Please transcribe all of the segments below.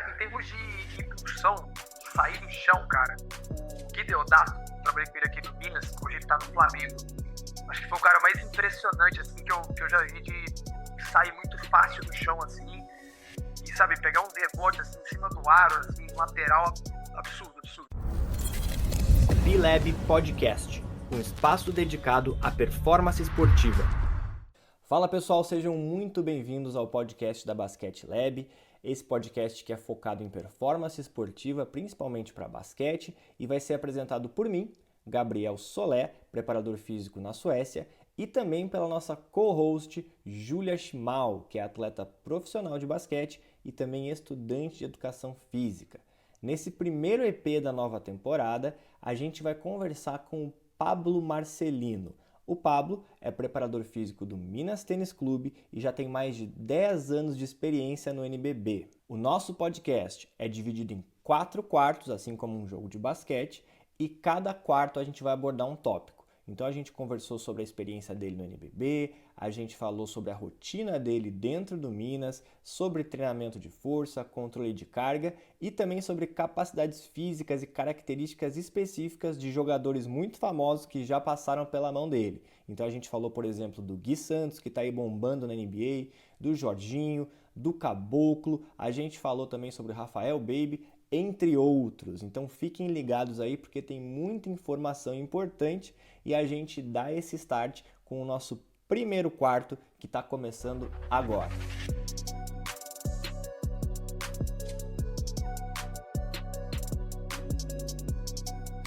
Em termos de impulsão, de sair do chão, cara, o Gui Deodato, trabalhei com ele aqui no Minas, hoje ele tá no Flamengo. Acho que foi o cara mais impressionante, assim, que eu já vi de sair muito fácil do chão, assim, e, sabe, pegar um rebote, assim, em cima do aro, assim, lateral, absurdo. B-Lab Podcast, um espaço dedicado à performance esportiva. Fala pessoal, sejam muito bem-vindos ao podcast da Basquete Lab, esse podcast que é focado em performance esportiva, principalmente para basquete, e vai ser apresentado por mim, Gabriel Solé, preparador físico na Suécia, e também pela nossa co-host Julia Schmal, que é atleta profissional de basquete e também estudante de educação física. Nesse primeiro EP da nova temporada, a gente vai conversar com o Pablo Marcelino. O Pablo é preparador físico do Minas Tênis Clube e já tem mais de 10 anos de experiência no NBB. O nosso podcast é dividido em 4 quartos, assim como um jogo de basquete, e cada quarto a gente vai abordar um tópico. Então a gente conversou sobre a experiência dele no NBB, a gente falou sobre a rotina dele dentro do Minas, sobre treinamento de força, controle de carga e também sobre capacidades físicas e características específicas de jogadores muito famosos que já passaram pela mão dele. Então a gente falou, por exemplo, do Gui Santos, que está aí bombando na NBA, do Jorginho, do Caboclo, a gente falou também sobre o Rafael Baby, entre outros. Então fiquem ligados aí porque tem muita informação importante e a gente dá esse start com o nosso primeiro quarto que está começando agora.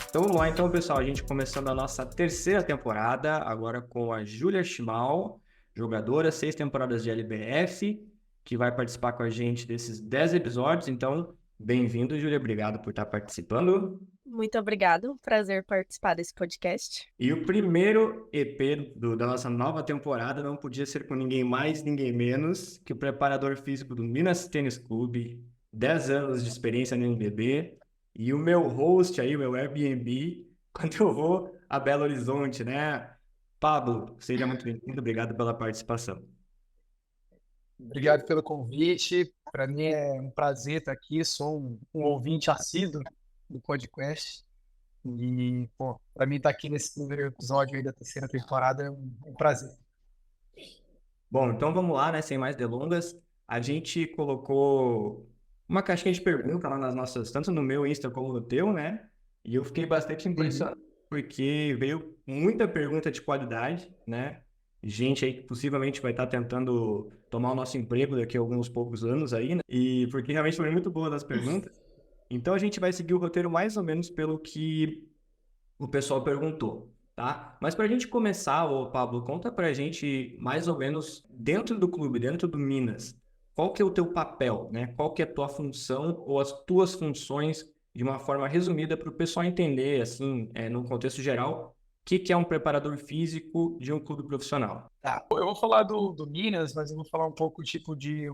Então vamos lá, então, pessoal, a gente começando a nossa terceira temporada, agora com a Julia Schmal, jogadora, 6 temporadas de LBF, que vai participar com a gente desses 10 episódios. Então, bem-vindo, Júlia, obrigado por estar participando. Muito obrigado, prazer participar desse podcast. E o primeiro EP da nossa nova temporada não podia ser com ninguém mais, ninguém menos que o preparador físico do Minas Tênis Clube, 10 anos de experiência no NBB, e o meu host aí, o meu Airbnb, quando eu vou a Belo Horizonte, né? Pablo, seja muito bem-vindo, obrigado pela participação. Obrigado pelo convite. Para mim é um prazer estar aqui. Sou um ouvinte assíduo do podcast. E, para mim estar aqui nesse primeiro episódio aí da terceira temporada é um prazer. Bom, então vamos lá, né? Sem mais delongas. A gente colocou uma caixinha de perguntas lá nas nossas, tanto no meu Insta como no teu, né? E eu fiquei bastante impressionado, porque veio muita pergunta de qualidade, né? Gente aí que possivelmente vai estar tentando tomar o nosso emprego daqui a alguns poucos anos aí, né? E porque realmente foram muito boas as perguntas. Então a gente vai seguir o roteiro mais ou menos pelo que o pessoal perguntou, tá? Mas para a gente começar, ô Pablo, conta para a gente mais ou menos dentro do clube, dentro do Minas, qual que é o teu papel, né? Qual que é a tua função ou as tuas funções de uma forma resumida para o pessoal entender, assim, no contexto geral, o que é um preparador físico de um clube profissional? Tá. Eu vou falar do Minas, mas eu vou falar um pouco de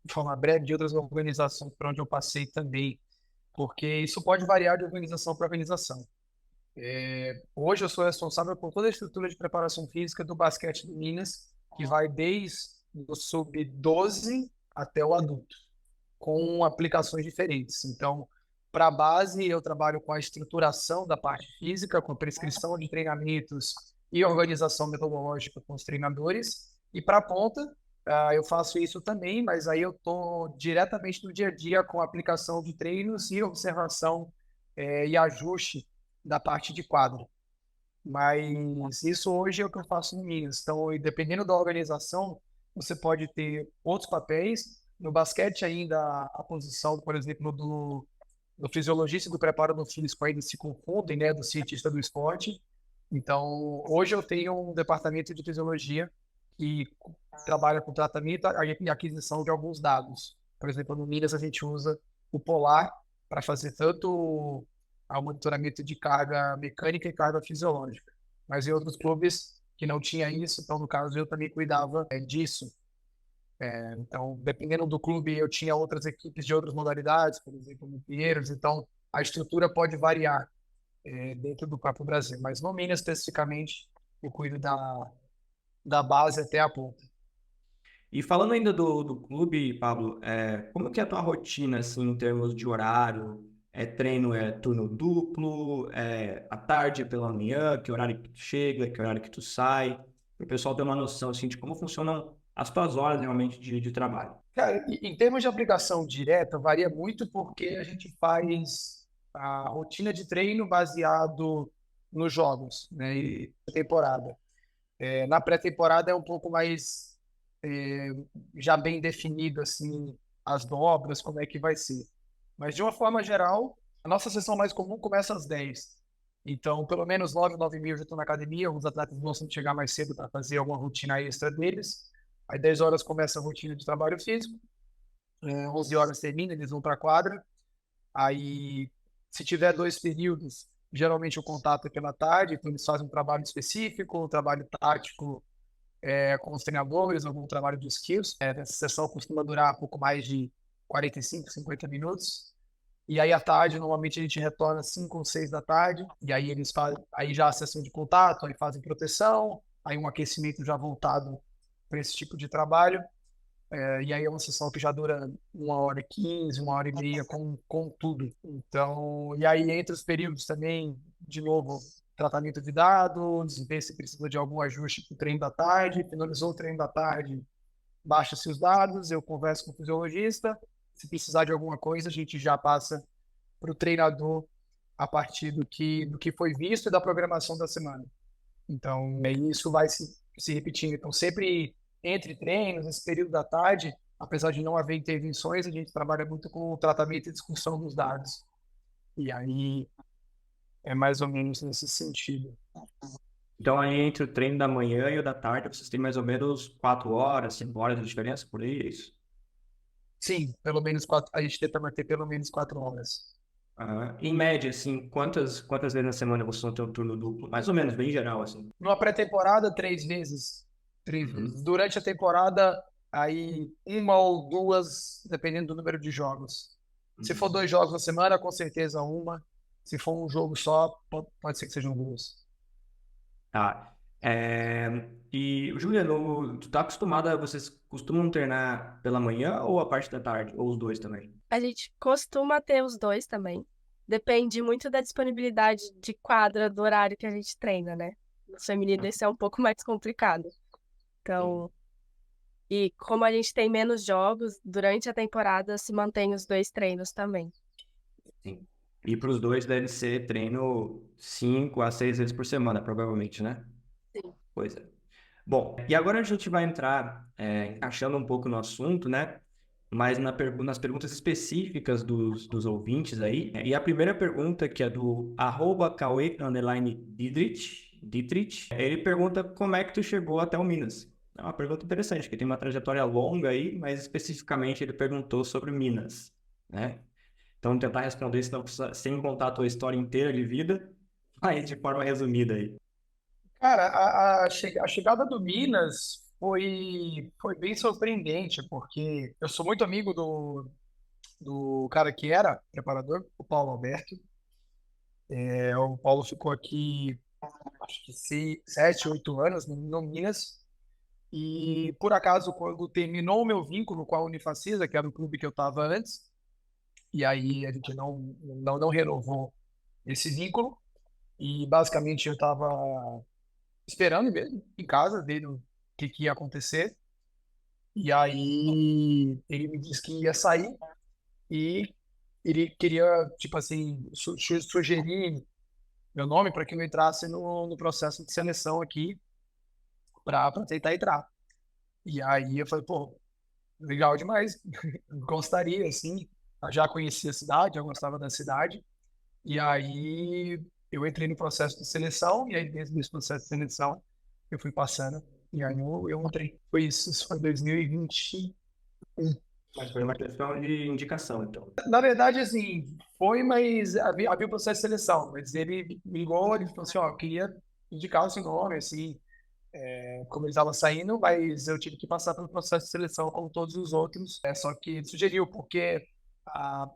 forma breve de outras organizações por onde eu passei também, porque isso pode variar de organização para organização. Hoje eu sou responsável por toda a estrutura de preparação física do basquete do Minas, que vai desde o sub-12 até o adulto, com aplicações diferentes. Então, para a base, eu trabalho com a estruturação da parte física, com a prescrição de treinamentos e organização metodológica com os treinadores. E para a ponta, eu faço isso também, mas aí eu estou diretamente no dia a dia com a aplicação de treinos e observação e ajuste da parte de quadro. Mas isso hoje é o que eu faço no Minas. Então, dependendo da organização, você pode ter outros papéis. No basquete ainda, a posição, por exemplo, do fisiologista e do preparador físico ainda se confundem, né, do cientista do esporte. Então, hoje eu tenho um departamento de fisiologia que trabalha com tratamento e aquisição de alguns dados. Por exemplo, no Minas a gente usa o Polar para fazer tanto ao monitoramento de carga mecânica e carga fisiológica. Mas em outros clubes que não tinha isso, então no caso eu também cuidava disso. Então, dependendo do clube, eu tinha outras equipes de outras modalidades, por exemplo, no Pinheiros, então a estrutura pode variar dentro do próprio Brasil. Mas no Minas, especificamente, eu cuido da base até a ponta. E falando ainda do clube, Pablo, como que é a tua rotina, assim, em termos de horário? Treino é turno duplo, à tarde pela manhã, que horário que tu chega, que horário que tu sai? Para o pessoal ter uma noção, assim, de como funcionam as tuas horas, realmente, de trabalho. Cara, em termos de aplicação direta, varia muito porque a gente faz a rotina de treino baseado nos jogos, né, e temporada. Na pré-temporada é um pouco mais é, já bem definido assim as dobras, como é que vai ser. Mas de uma forma geral, a nossa sessão mais comum começa às 10. Então, pelo menos 9, 9 e meia eu já estou na academia. Os atletas gostam de chegar mais cedo para fazer alguma rotina extra deles. Aí 10 horas começa a rotina de trabalho físico. 11 horas termina, eles vão para a quadra. Aí, se tiver 2 períodos, geralmente o contato é pela tarde, então eles fazem um trabalho específico, um trabalho tático com os treinadores, algum trabalho de skills. Essa sessão costuma durar um pouco mais de 45, 50 minutos. E aí à tarde, normalmente a gente retorna às 5 ou 6 da tarde, e aí eles fazem, aí já a sessão de contato, aí fazem proteção, aí um aquecimento já voltado para esse tipo de trabalho. E aí é uma sessão que já dura 1h15, 1h30 com tudo. Então, e aí entre os períodos também, de novo, tratamento de dados, ver se precisa de algum ajuste para o treino da tarde. Finalizou o treino da tarde, baixa-se os dados, eu converso com o fisiologista. Se precisar de alguma coisa, a gente já passa para o treinador a partir do que foi visto e da programação da semana. Então, isso vai se repetindo. Então, sempre entre treinos, nesse período da tarde, apesar de não haver intervenções, a gente trabalha muito com o tratamento e discussão dos dados. E aí é mais ou menos nesse sentido. Então, aí entre o treino da manhã e o da tarde, vocês têm mais ou menos 4 horas, 5 horas de diferença por aí, é isso? Sim, pelo menos 4, a gente tenta manter pelo menos 4 horas. Em média, assim, quantas vezes na semana vocês vão ter um turno duplo? Mais ou menos, bem geral, assim. Numa pré-temporada, 3 vezes. 3 vezes. Uhum. Durante a temporada, aí uma ou duas, dependendo do número de jogos. Se for 2 jogos na semana, com certeza uma. Se for um jogo só, pode ser que sejam duas. Tá. E, Juliano, tu tá acostumada, vocês costumam treinar pela manhã ou a parte da tarde? Ou os dois também? A gente costuma ter os dois também. Depende muito da disponibilidade de quadra do horário que a gente treina, né? No feminino isso é um pouco mais complicado. Então, e como a gente tem menos jogos, durante a temporada se mantém os dois treinos também. Sim. E para os dois deve ser treino 5 a 6 vezes por semana, provavelmente, né? Sim. Pois é. Bom, e agora a gente vai entrar encaixando um pouco no assunto, né? Mas nas perguntas específicas dos ouvintes aí. E a primeira pergunta, que é do @Cauê_Dietrich, ele pergunta como é que tu chegou até o Minas. É uma pergunta interessante, que tem uma trajetória longa aí, mas especificamente ele perguntou sobre Minas, né? Então, tentar responder isso sem contar a tua história inteira de vida, mas de forma resumida aí. Cara, a chegada do Minas foi bem surpreendente, porque eu sou muito amigo do cara que era preparador, o Paulo Alberto. O Paulo ficou aqui, acho que 7, 8 anos no Minas. E, por acaso, quando terminou o meu vínculo com a Unifacisa, que era o clube que eu estava antes, e aí a gente não renovou esse vínculo, e basicamente eu estava esperando mesmo, em casa, vendo o que ia acontecer. E aí ele me disse que ia sair e ele queria, tipo assim, sugerir meu nome para que eu entrasse no processo de seleção aqui para tentar entrar. E aí eu falei, pô, legal demais, gostaria, assim, eu já conhecia a cidade, eu gostava da cidade. E aí eu entrei no processo de seleção, e aí dentro desse processo de seleção eu fui passando, e aí eu entrei. Isso foi 2021. Mas foi uma questão de indicação, então. Na verdade, assim, foi, mas havia o processo de seleção, mas ele me ligou, ele falou assim, ó, eu queria indicar o seu nome, assim, como ele estava saindo, mas eu tive que passar pelo processo de seleção como todos os outros. Só que ele sugeriu, porque a,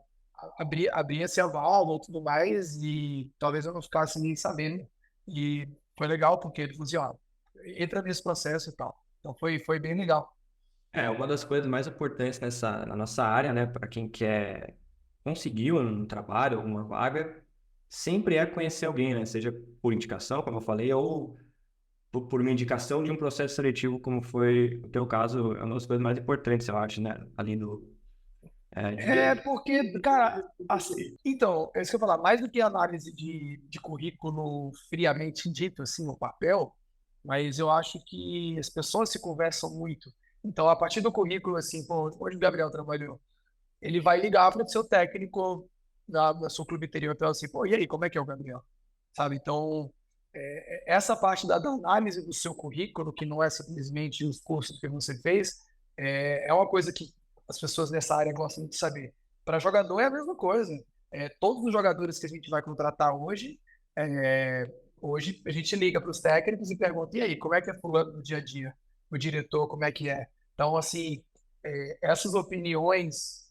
abria-se a válvula e tudo mais, e talvez eu não ficasse nem sabendo. E foi legal, porque ele falou assim, ó, entra nesse processo e tal. Então foi bem legal. Uma das coisas mais importantes na nossa área, né, para quem quer conseguir um trabalho, uma vaga, sempre é conhecer alguém, né, seja por indicação, como eu falei, ou por uma indicação de um processo seletivo, como foi o teu caso, é uma das coisas mais importantes, eu acho, né, ali do... É porque, cara, assim, então, é isso que eu ia falar, mais do que análise de currículo friamente dito, assim, no papel, mas eu acho que as pessoas se conversam muito. Então, a partir do currículo, assim, pô, onde o Gabriel trabalhou, ele vai ligar para o seu técnico da seu clube anterior e falar assim, pô, e aí, como é que é o Gabriel? Sabe? Então, essa parte da análise do seu currículo, que não é simplesmente os cursos que você fez, é uma coisa que as pessoas nessa área gostam de saber. Para jogador é a mesma coisa. Todos os jogadores que a gente vai contratar hoje a gente liga para os técnicos e pergunta, e aí, como é que é fulano no dia a dia? O diretor, como é que é? Então, assim, essas opiniões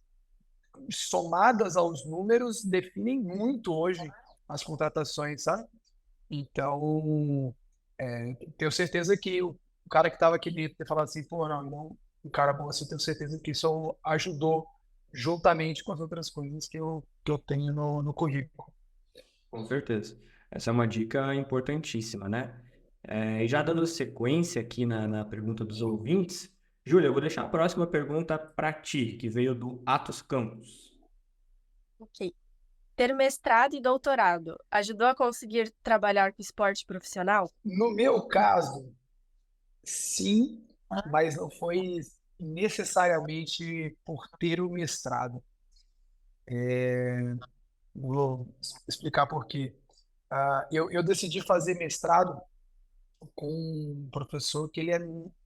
somadas aos números definem muito hoje as contratações, sabe? Então, tenho certeza que o cara que estava aqui dentro ter falado assim, pô, não, um cara bom assim, tenho certeza que isso ajudou juntamente com as outras coisas que eu tenho no currículo. Com certeza. Essa é uma dica importantíssima, né? E já dando sequência aqui na pergunta dos ouvintes, Júlia, eu vou deixar a próxima pergunta para ti, que veio do Atos Campos. Ok. Ter mestrado e doutorado ajudou a conseguir trabalhar com esporte profissional? No meu caso, sim, mas não foi necessariamente por ter o mestrado. Vou explicar por quê. Eu decidi fazer mestrado com um professor que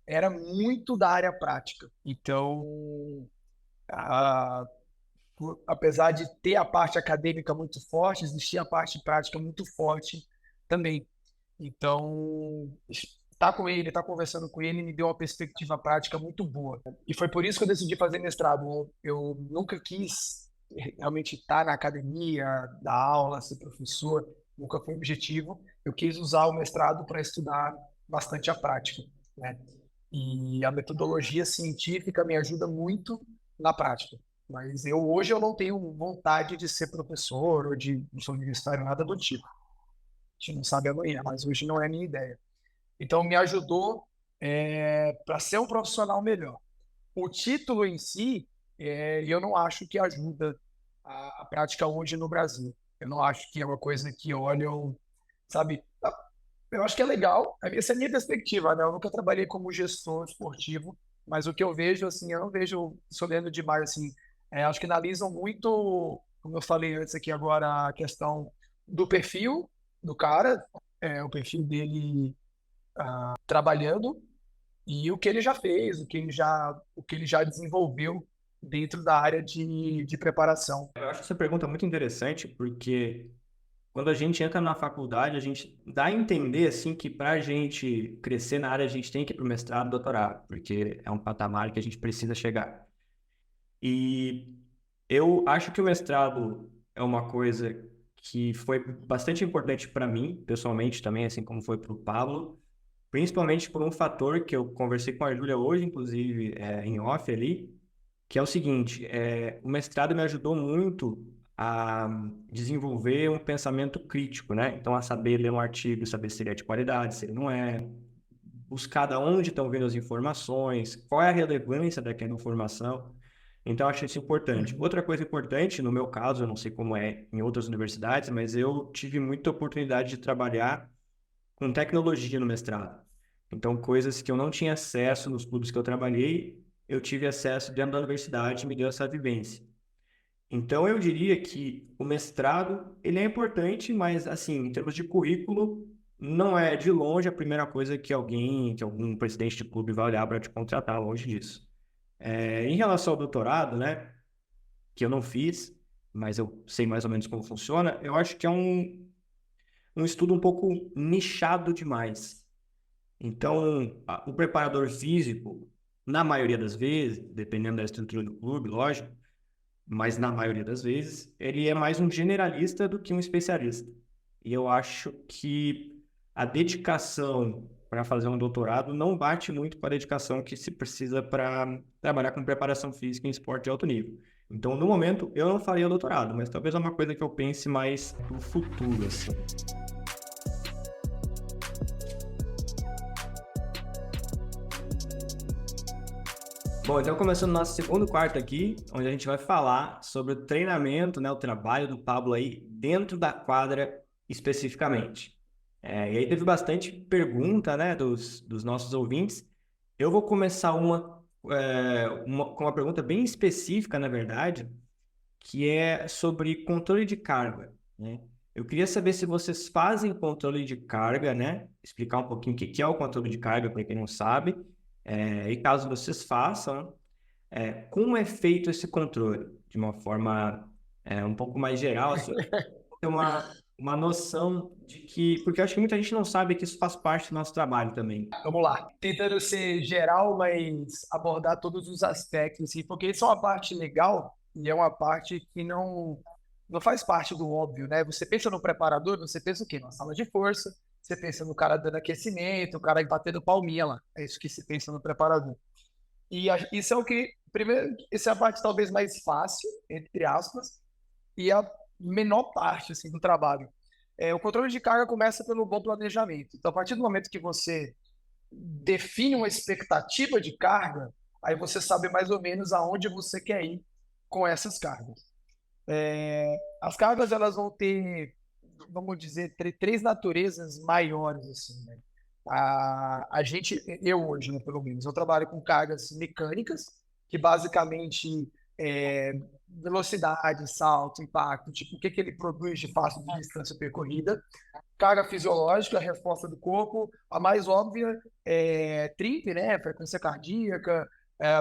era muito da área prática. Então, a- apesar de ter a parte acadêmica muito forte, existia a parte prática muito forte também. Então, estar com ele, estar conversando com ele, me deu uma perspectiva prática muito boa. E foi por isso que eu decidi fazer mestrado. Eu nunca quis realmente estar na academia, dar aula, ser professor, nunca foi o objetivo. Eu quis usar o mestrado para estudar bastante a prática, né? E a metodologia científica me ajuda muito na prática. Mas hoje eu não tenho vontade de ser professor ou de ser universitário, nada do tipo. A gente não sabe amanhã, mas hoje não é a minha ideia. Então, me ajudou para ser um profissional melhor. O título em si, eu não acho que ajuda a prática hoje no Brasil. Eu não acho que é uma coisa que olham, sabe? Eu acho que é legal, essa é a minha perspectiva, né? Eu nunca trabalhei como gestor esportivo, mas o que eu vejo, assim, eu não vejo isso olhando demais, assim, acho que analisam muito, como eu falei antes aqui agora, a questão do perfil do cara, o perfil dele trabalhando e o que ele já fez, o que ele já desenvolveu dentro da área de preparação. Eu acho essa pergunta muito interessante, porque quando a gente entra na faculdade, a gente dá a entender, assim, que para a gente crescer na área, a gente tem que ir para o mestrado, doutorado, porque é um patamar que a gente precisa chegar. E eu acho que o mestrado é uma coisa que foi bastante importante para mim, pessoalmente também, assim como foi para o Pablo, principalmente por um fator que eu conversei com a Júlia hoje, inclusive, em off ali, que é o seguinte, o mestrado me ajudou muito a desenvolver um pensamento crítico, né? Então, a saber ler um artigo, saber se ele é de qualidade, se ele não é, buscar de onde estão vindo as informações, qual é a relevância daquela informação. Então, eu acho isso importante. Outra coisa importante, no meu caso, eu não sei como é em outras universidades, mas eu tive muita oportunidade de trabalhar com tecnologia no mestrado. Então, coisas que eu não tinha acesso nos clubes que eu trabalhei, eu tive acesso dentro da universidade e me deu essa vivência. Então, eu diria que o mestrado, ele é importante, mas, assim, em termos de currículo, não é de longe a primeira coisa que algum presidente de clube vai olhar para te contratar, longe disso. Em relação ao doutorado, né, que eu não fiz, mas eu sei mais ou menos como funciona, eu acho que é um estudo um pouco nichado demais. Então, o preparador físico, na maioria das vezes, dependendo da estrutura do clube, lógico, mas na maioria das vezes, ele é mais um generalista do que um especialista. E eu acho que a dedicação para fazer um doutorado não bate muito com a dedicação que se precisa para trabalhar com preparação física em esporte de alto nível. Então, no momento, eu não faria doutorado, mas talvez é uma coisa que eu pense mais no futuro, assim. Bom, então começando o nosso segundo quarto aqui, onde a gente vai falar sobre o treinamento, né, o trabalho do Pablo aí dentro da quadra especificamente. E aí teve bastante pergunta, né, dos nossos ouvintes. Eu vou começar com uma pergunta bem específica, na verdade, que é sobre controle de carga, né? Eu queria saber se vocês fazem controle de carga, né? Explicar um pouquinho o que é o controle de carga para quem não sabe. E caso vocês façam, como é feito esse controle? De uma forma um pouco mais geral, assim, ter uma noção de que... Porque eu acho que muita gente não sabe que isso faz parte do nosso trabalho também. Vamos lá. Tentando ser geral, mas abordar todos os aspectos, assim, porque isso é uma parte legal e é uma parte que não faz parte do óbvio, né? Você pensa no preparador, você pensa o quê? Na sala de força, você pensa no cara dando aquecimento, o cara batendo palminha lá. É isso que se pensa no preparador. E isso é o que, primeiro, essa é a parte talvez mais fácil, entre aspas, e a menor parte assim, do trabalho. O controle de carga começa pelo bom planejamento. Então, a partir do momento que você define uma expectativa de carga, aí você sabe mais ou menos aonde você quer ir com essas cargas. As cargas elas vão ter, vamos dizer, três naturezas maiores assim, né? Eu hoje, né, pelo menos, eu trabalho com cargas mecânicas, que basicamente é velocidade, salto, impacto, tipo, o que ele produz de fácil de distância percorrida. Carga fisiológica, resposta do corpo, a mais óbvia é TRIP, né, frequência cardíaca,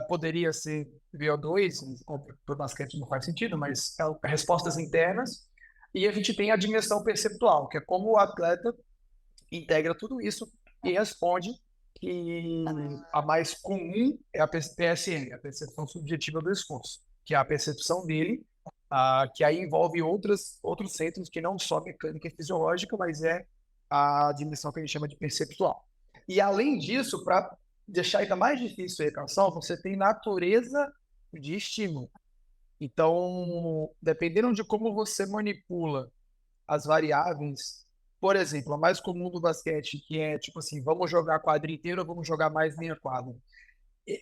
poderia ser VO2, para o basquete não faz sentido, mas respostas internas. E a gente tem a dimensão perceptual, que é como o atleta integra tudo isso e responde, que a mais comum é a PSM, a percepção subjetiva do esforço, que é a percepção dele, que aí envolve outros centros que não só mecânica e fisiológica, mas é a dimensão que a gente chama de perceptual. E além disso, para deixar ainda mais difícil a equação, você tem natureza de estímulo. Então, dependendo de como você manipula as variáveis, por exemplo, a mais comum do basquete, que é tipo assim, vamos jogar a quadra inteira ou vamos jogar mais meia quadra.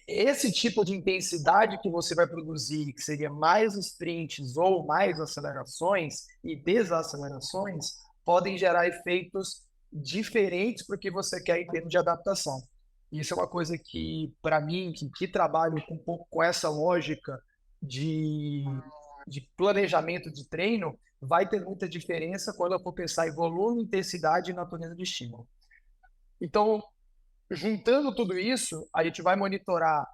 Esse tipo de intensidade que você vai produzir, que seria mais sprints ou mais acelerações e desacelerações, podem gerar efeitos diferentes para o que você quer em termos de adaptação. Isso é uma coisa que, para mim, que trabalho um pouco com essa lógica de planejamento de treino, vai ter muita diferença quando eu for pensar em volume, intensidade e natureza de estímulo. Então, juntando tudo isso, a gente vai monitorar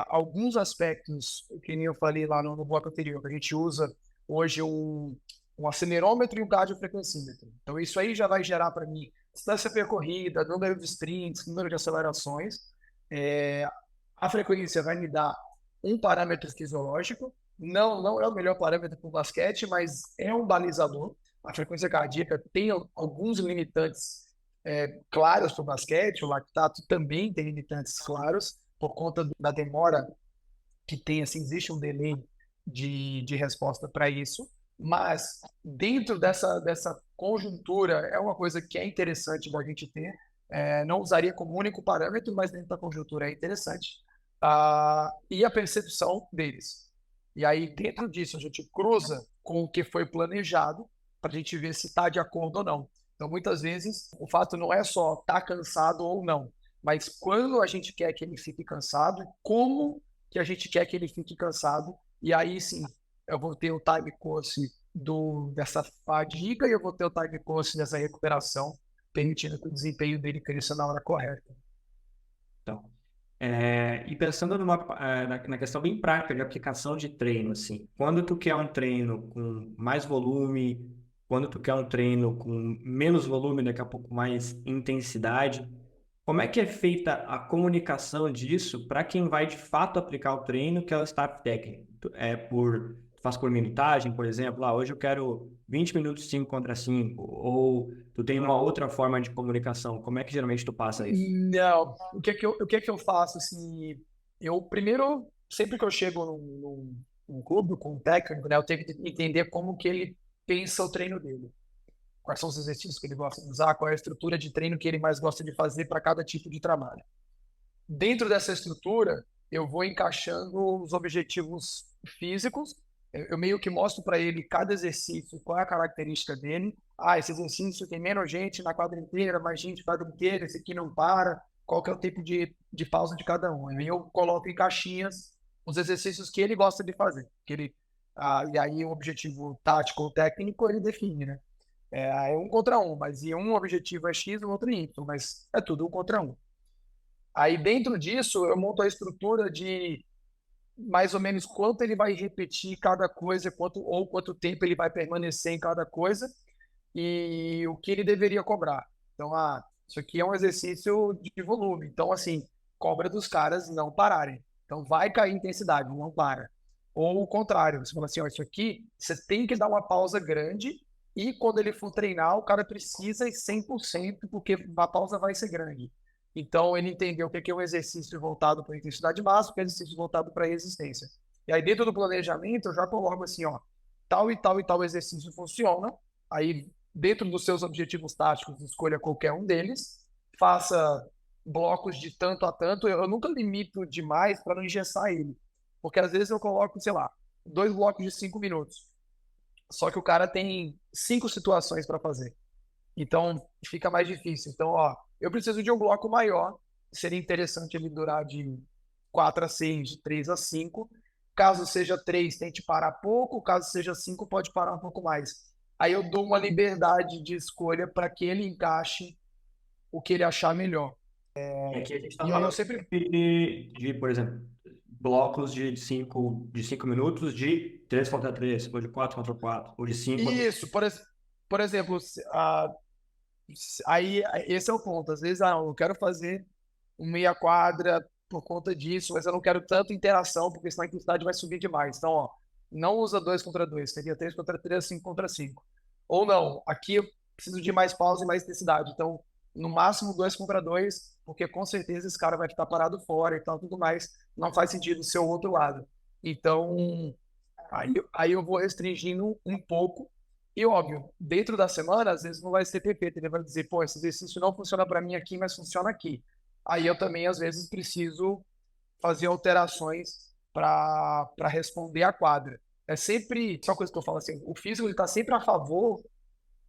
alguns aspectos, que nem eu falei lá no bloco anterior, que a gente usa hoje um acelerômetro e um cardiofrequencímetro. Então, isso aí já vai gerar para mim distância percorrida, número de sprints, número de acelerações. A frequência vai me dar um parâmetro fisiológico. Não é o melhor parâmetro para o basquete, mas é um balizador. A frequência cardíaca tem alguns limitantes claros para o basquete. O lactato também tem limitantes claros, por conta da demora que tem, assim, existe um delay de resposta para isso. Mas dentro dessa conjuntura, é uma coisa que é interessante da gente ter. Não usaria como único parâmetro, mas dentro da conjuntura é interessante. E a percepção deles. E aí, dentro disso, a gente cruza com o que foi planejado para a gente ver se está de acordo ou não. Então, muitas vezes, o fato não é só estar cansado ou não, mas quando a gente quer que ele fique cansado, como que a gente quer que ele fique cansado. E aí, sim, eu vou ter o time course dessa fadiga e eu vou ter o time course dessa recuperação, permitindo que o desempenho dele cresça na hora correta. Então, e pensando na questão bem prática de aplicação de treino, assim, quando tu quer um treino com mais volume, quando tu quer um treino com menos volume, daqui a pouco mais intensidade, como é que é feita a comunicação disso para quem vai de fato aplicar o treino, que é o staff técnico? É por faz por minutagem, por exemplo, hoje eu quero 20 minutos 5 contra 5, ou tu tem uma outra forma de comunicação, como é que geralmente tu passa isso? Não, o que é que eu faço, assim, eu primeiro, sempre que eu chego num clube com um técnico, né, eu tenho que entender como que ele pensa o treino dele. Quais são os exercícios que ele gosta de usar, qual é a estrutura de treino que ele mais gosta de fazer para cada tipo de trabalho. Dentro dessa estrutura, eu vou encaixando os objetivos físicos. Eu meio que mostro para ele cada exercício, qual é a característica dele. Esse exercício tem menos gente na quadra inteira, mais gente na quadra inteira, esse aqui não para. Qual que é o tempo de pausa de cada um? Aí eu coloco em caixinhas os exercícios que ele gosta de fazer. E aí o objetivo tático ou técnico ele define, né? É um contra um, mas e um objetivo é X, o outro é Y, mas é tudo um contra um. Aí dentro disso eu monto a estrutura de mais ou menos quanto ele vai repetir cada coisa, quanto tempo ele vai permanecer em cada coisa e o que ele deveria cobrar. Então, isso aqui é um exercício de volume. Então, assim, cobra dos caras não pararem. Então, vai cair intensidade, não para. Ou o contrário, você fala assim, isso aqui, você tem que dar uma pausa grande e quando ele for treinar, o cara precisa ir 100% porque a pausa vai ser grande. Então, ele entendeu o que é um exercício voltado para a intensidade máxima, o que é exercício voltado para a resistência. E aí, dentro do planejamento, eu já coloco assim, tal e tal e tal exercício funciona. Aí, dentro dos seus objetivos táticos, escolha qualquer um deles, faça blocos de tanto a tanto. Eu nunca limito demais para não engessar ele. Porque às vezes eu coloco, sei lá, 2 blocos de 5 minutos. Só que o cara tem 5 situações para fazer. Então, fica mais difícil. Então, eu preciso de um bloco maior. Seria interessante ele durar de 4 a 6, de 3 a 5. Caso seja 3, tente parar pouco. Caso seja 5, pode parar um pouco mais. Aí eu dou uma liberdade de escolha para que ele encaixe o que ele achar melhor. Aqui a gente está E aí eu falando sempre... por exemplo, blocos de cinco minutos, de 3 contra 3, ou de 4 contra 4, ou de 5 contra 5. Isso, por exemplo, aí esse é o ponto. Às vezes, eu quero fazer um meia quadra por conta disso, mas eu não quero tanta interação, porque senão a intensidade vai subir demais. Então, não usa 2 contra 2, seria 3 contra 3, 5 contra 5. Ou não, aqui eu preciso de mais pausa e mais intensidade. Então, no máximo 2 contra 2, porque com certeza esse cara vai ficar parado fora e tal, tudo mais. Não faz sentido ser o outro lado. Então, aí eu vou restringindo um pouco. E óbvio, dentro da semana, às vezes não vai ser perfeito. Ele vai dizer, pô, esse exercício não funciona para mim aqui, mas funciona aqui. Aí eu também, às vezes, preciso fazer alterações para responder à quadra. É sempre, só uma coisa que eu falo assim, o físico ele está sempre a favor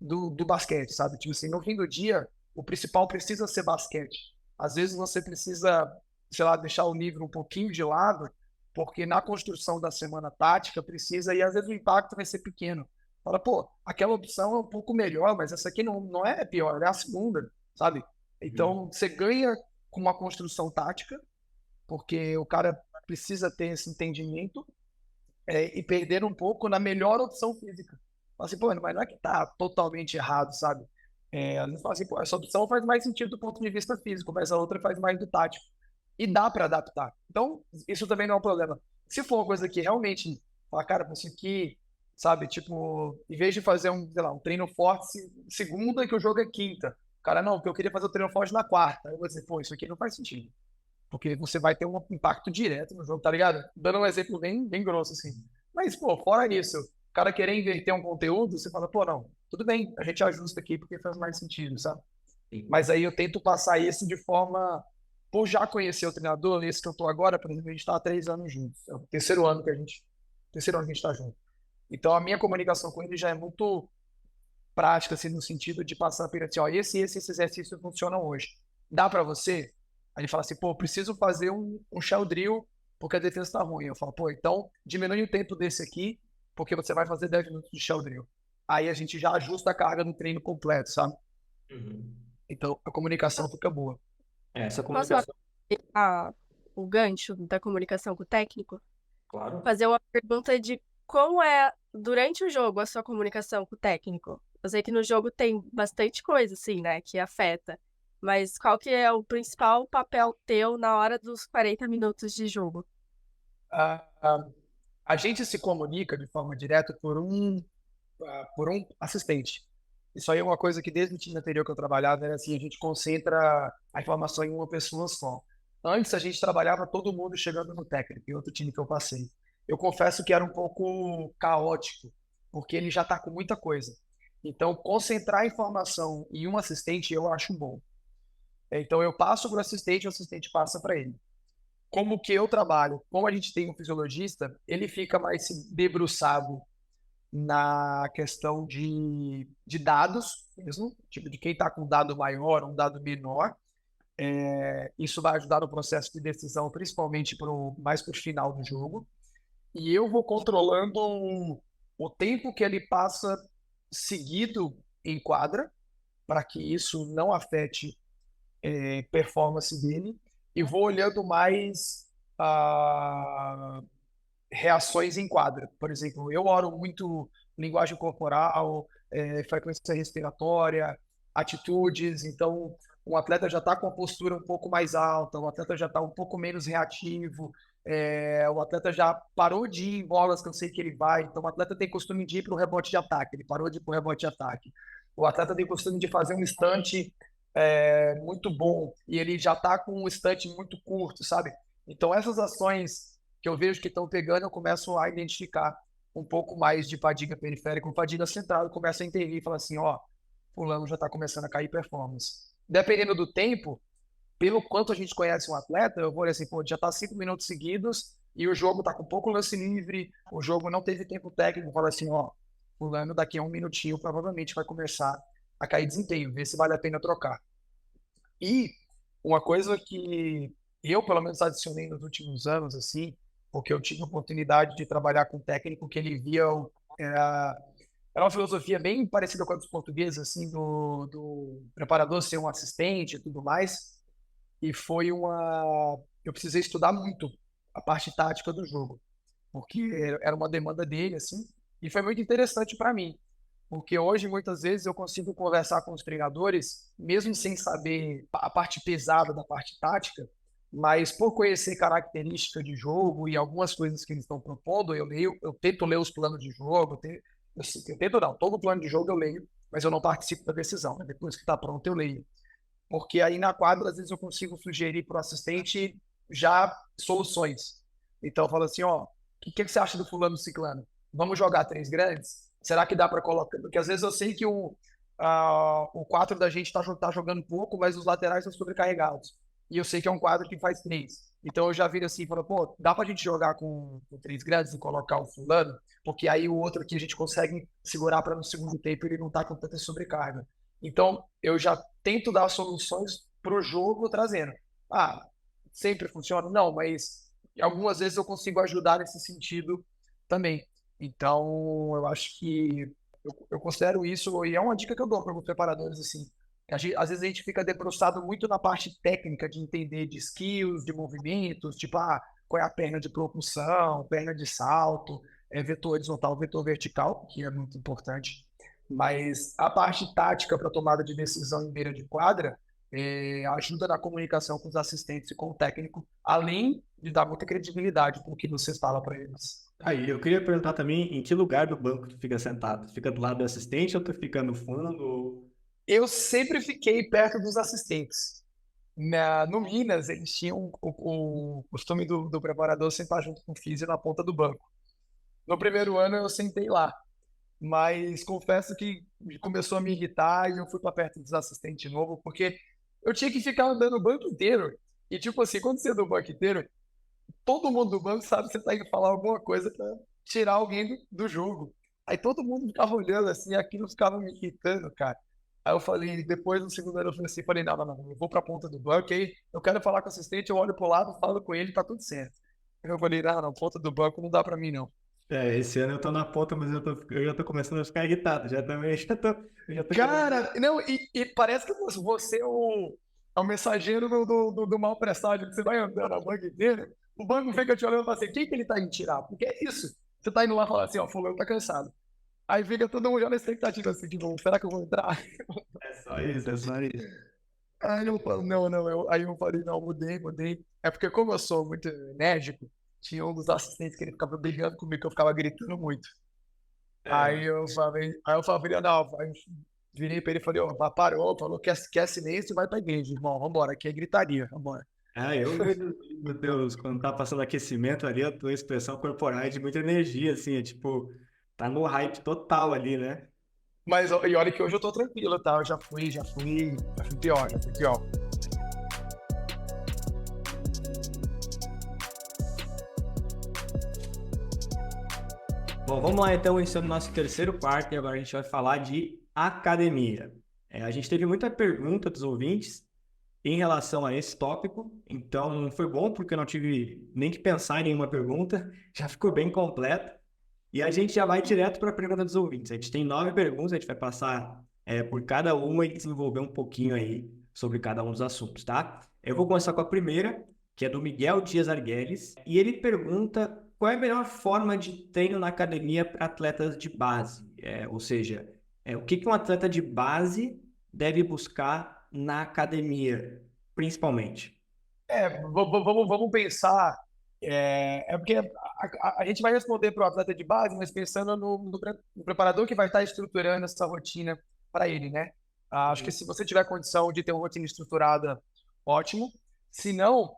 do basquete, sabe? Tipo assim, no fim do dia, o principal precisa ser basquete. Às vezes você precisa, sei lá, deixar o nível um pouquinho de lado, porque na construção da semana tática precisa, e às vezes o impacto vai ser pequeno. Fala, pô, aquela opção é um pouco melhor, mas essa aqui não é pior, é a segunda, sabe? Então, você ganha com uma construção tática, porque o cara precisa ter esse entendimento, e perder um pouco na melhor opção física. Fala assim, pô, mas não é que tá totalmente errado, sabe? Às vezes fala assim, pô, essa opção faz mais sentido do ponto de vista físico, mas a outra faz mais do tático. E dá para adaptar. Então, isso também não é um problema. Se for uma coisa que realmente, fala, cara, isso aqui, sabe, tipo, em vez de fazer sei lá, um treino forte segunda que o jogo é quinta, cara, não, porque eu queria fazer o treino forte na quarta. Aí eu vou dizer, pô, isso aqui não faz sentido. Porque você vai ter um impacto direto no jogo, tá ligado? Dando um exemplo bem grosso, assim. Mas, pô, fora isso, o cara querer inverter um conteúdo, você fala, pô, não, tudo bem, a gente ajusta aqui porque faz mais sentido, sabe? Mas aí eu tento passar isso de forma... Por já conhecer o treinador, esse que eu tô agora, por exemplo, a gente tá há 3 anos juntos. É o terceiro ano que a gente tá junto. Então a minha comunicação com ele já é muito prática, assim, no sentido de passar para ele assim, esse exercício funciona hoje. Dá para você? Aí ele fala assim, pô, preciso fazer um shell drill porque a defesa tá ruim. Eu falo, pô, então diminui o tempo desse aqui porque você vai fazer 10 minutos de shell drill. Aí a gente já ajusta a carga no treino completo, sabe? Então a comunicação fica boa. Essa Posso comunicação, aproveitar o gancho da comunicação com o técnico? claro. Fazer uma pergunta de como é, durante o jogo, a sua comunicação com o técnico? Eu sei que no jogo tem bastante coisa, assim, né, que afeta. Mas qual que é o principal papel teu na hora dos 40 minutos de jogo? Ah, A gente se comunica de forma direta por um assistente. Isso aí é uma coisa que desde o time anterior que eu trabalhava era assim, a gente concentra a informação em uma pessoa só. Antes a gente trabalhava todo mundo chegando no técnico, em outro time que eu passei. Eu confesso que era um pouco caótico, porque ele já está com muita coisa. Então, concentrar a informação em um assistente eu acho bom. Então, eu passo para o assistente passa para ele. Como que eu trabalho? Como a gente tem um fisiologista, ele fica mais debruçado na questão de dados mesmo, tipo de quem está com um dado maior, um dado menor. Isso vai ajudar no processo de decisão, principalmente mais para o final do jogo. E eu vou controlando o tempo que ele passa seguido em quadra, para que isso não afete performance dele, e vou olhando mais reações em quadra. Por exemplo, eu oro muito linguagem corporal, frequência respiratória, atitudes. Então, um atleta já está com a postura um pouco mais alta, o atleta já está um pouco menos reativo, o atleta já parou de ir em bolas que eu sei que ele vai. Então, o atleta tem costume de ir para o rebote de ataque, ele parou de ir para o rebote de ataque. O atleta tem costume de fazer um instante muito bom e ele já está com um instante muito curto, sabe? Então, essas ações que eu vejo que estão pegando, eu começo a identificar um pouco mais de fadiga periférica ou fadiga central, eu começo a entender e falar assim, ó, fulano já está começando a cair performance. Dependendo do tempo, pelo quanto a gente conhece um atleta, eu vou olhar assim, pô, já está 5 minutos seguidos e o jogo está com pouco lance livre, o jogo não teve tempo técnico, eu falo assim, ó, fulano daqui a 1 minutinho provavelmente vai começar a cair desempenho, ver se vale a pena trocar. E uma coisa que eu, pelo menos, adicionei nos últimos anos, assim, porque eu tive a oportunidade de trabalhar com um técnico que ele via era uma filosofia bem parecida com a dos portugueses, assim, do preparador ser um assistente e tudo mais. E foi eu precisei estudar muito a parte tática do jogo, porque era uma demanda dele, assim, e foi muito interessante para mim, porque hoje, muitas vezes, eu consigo conversar com os treinadores, mesmo sem saber a parte pesada da parte tática, mas por conhecer característica de jogo e algumas coisas que eles estão propondo, eu tento ler os planos de jogo, eu tento não, todo plano de jogo eu leio, mas eu não participo da decisão, né? Depois que está pronto eu leio. Porque aí na quadra, às vezes, eu consigo sugerir para o assistente já soluções. Então eu falo assim, ó, o que você acha do fulano ciclano? Vamos jogar 3 grandes? Será que dá para colocar? Porque às vezes eu sei que o 4 da gente tá jogando pouco, mas os laterais estão sobrecarregados. E eu sei que é um quadro que faz 3. Então eu já viro assim e falo, pô, dá pra gente jogar com 3 grandes e colocar o fulano? Porque aí o outro aqui a gente consegue segurar para no segundo tempo ele não tá com tanta sobrecarga. Então eu já tento dar soluções pro jogo trazendo. Ah, sempre funciona? Não, mas algumas vezes eu consigo ajudar nesse sentido também. Então, eu acho que eu considero isso, e é uma dica que eu dou para os preparadores, assim. Às vezes a gente fica debruçado muito na parte técnica de entender de skills, de movimentos, tipo, qual é a perna de propulsão, perna de salto, vetor horizontal, vetor vertical, que é muito importante. Mas a parte tática para tomada de decisão em beira de quadra ajuda na comunicação com os assistentes e com o técnico, além de dar muita credibilidade para o que vocês falam para eles. Aí, eu queria perguntar também em que lugar do banco tu fica sentado? Tu fica do lado do assistente ou tu fica no fundo? Eu sempre fiquei perto dos assistentes. No Minas, eles tinham o costume do preparador sentar junto com o físio na ponta do banco. No primeiro ano eu sentei lá, mas confesso que começou a me irritar e eu fui para perto dos assistentes de novo, porque eu tinha que ficar andando o banco inteiro. E tipo assim, quando você anda o banco inteiro, todo mundo do banco sabe que você tá indo falar alguma coisa para tirar alguém do jogo. Aí todo mundo ficava olhando assim, aquilo ficava me irritando, cara. Aí eu falei, depois no segundo ano eu falei assim, não, não, não, eu vou pra ponta do banco, aí eu quero falar com o assistente, eu olho pro lado, falo com ele, tá tudo certo. Aí eu falei, não, não, ponta do banco não dá pra mim, não. Esse ano eu tô na ponta, mas eu já tô começando a ficar irritado, já tô Cara, não, e parece que você é o mensageiro do mal presságio, que você vai andando a banca inteira, o banco fica te olhando e fala assim, quem que ele tá indo tirar? Porque é isso. Você tá indo lá e fala assim, ó, fulano tá cansado. Aí fica todo mundo já na expectativa assim, tipo, será que eu vou entrar? É só isso, é só isso. Aí eu falo, não, não, aí eu falei, não, mudei. É porque como eu sou muito enérgico, tinha um dos assistentes que ele ficava brigando comigo, que eu ficava gritando muito. É, Aí eu falei, não, aí eu virei pra ele e falei, ó, parou, falou que quer silêncio, vai pra igreja, irmão, vambora, aqui é gritaria, vambora. eu vejo, meu Deus, quando tá passando aquecimento ali, a tua expressão corporal é de muita energia, assim, é tipo, tá no hype total ali, né? Mas e olha que hoje eu tô tranquilo, tá? Eu já fui pior, já fui pior. Bom, vamos lá então, esse é o nosso terceiro quarto e agora a gente vai falar de academia. A gente teve muita pergunta dos ouvintes em relação a esse tópico, então foi bom porque eu não tive nem que pensar em nenhuma pergunta, já ficou bem completo. E a gente já vai direto para a pergunta dos ouvintes. A gente tem 9 perguntas, a gente vai passar por cada uma e desenvolver um pouquinho aí sobre cada um dos assuntos, tá? Eu vou começar com a primeira, que é do Miguel Dias Arguelles, e ele pergunta qual é a melhor forma de treino na academia para atletas de base. Ou seja, o que que um atleta de base deve buscar na academia, principalmente? Vamos pensar. É porque a gente vai responder para o atleta de base, mas pensando no preparador que vai estar estruturando essa rotina para ele, né? Acho que se você tiver condição de ter uma rotina estruturada, ótimo. Se não,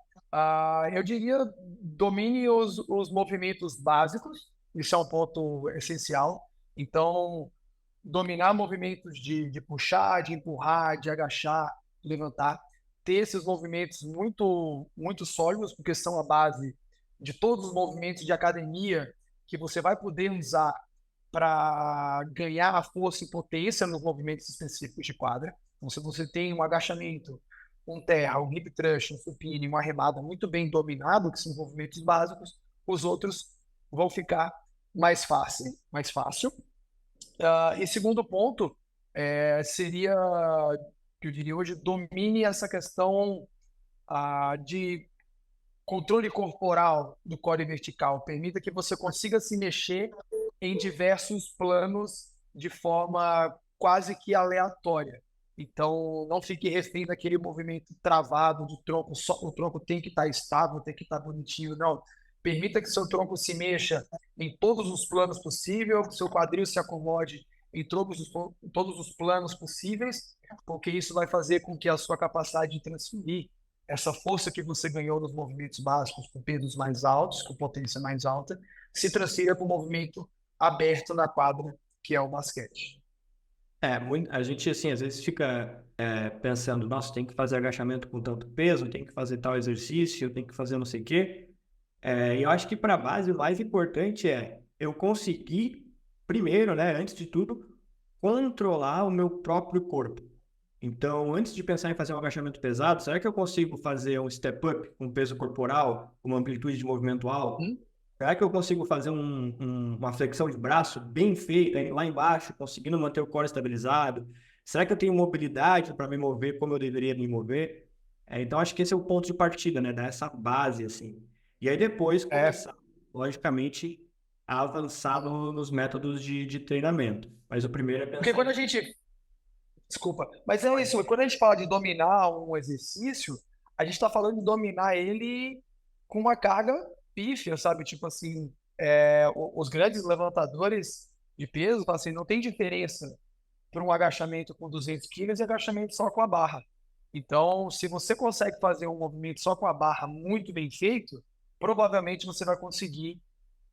eu diria domine os movimentos básicos, isso é um ponto essencial. Então, dominar movimentos de puxar, de empurrar, de agachar, levantar, ter esses movimentos muito sólidos, porque são a base de todos os movimentos de academia que você vai poder usar para ganhar a força e potência nos movimentos específicos de quadra. Então, se você tem um agachamento, um terra, um hip thrust, um supino, uma remada muito bem dominado, que são movimentos básicos, os outros vão ficar mais fácil. E segundo ponto seria, que eu diria hoje, domine essa questão de controle corporal do core vertical. Permita que você consiga se mexer em diversos planos de forma quase que aleatória. Então, não fique refém daquele movimento travado do tronco, só o tronco tem que estar estável, tem que estar bonitinho, não. Permita que seu tronco se mexa em todos os planos possíveis, que seu quadril se acomode em todos os planos possíveis, porque isso vai fazer com que a sua capacidade de transferir essa força que você ganhou nos movimentos básicos, com pesos mais altos, com potência mais alta, se transfira para o movimento aberto na quadra, que é o basquete. A gente, assim, às vezes fica pensando, nossa, tem que fazer agachamento com tanto peso, tem que fazer tal exercício, tem que fazer não sei o quê. E eu acho que para a base o mais importante é eu conseguir, primeiro, né, antes de tudo, controlar o meu próprio corpo. Então, antes de pensar em fazer um agachamento pesado, será que eu consigo fazer um step up com peso corporal, uma amplitude de movimento alto? Será que eu consigo fazer uma flexão de braço bem feita, lá embaixo, conseguindo manter o core estabilizado? Será que eu tenho mobilidade para me mover como eu deveria me mover? Então, acho que esse é o ponto de partida, né? Dar essa base, assim. E aí depois começar, logicamente, a avançar nos métodos de treinamento. Mas o primeiro é Porque pensar. quando a gente. Desculpa, mas é isso, quando a gente fala de dominar um exercício, a gente está falando de dominar ele com uma carga pífia, sabe? Tipo assim, os grandes levantadores de peso, assim, não tem diferença para um agachamento com 200 quilos e agachamento só com a barra. Então, se você consegue fazer um movimento só com a barra muito bem feito, provavelmente você vai conseguir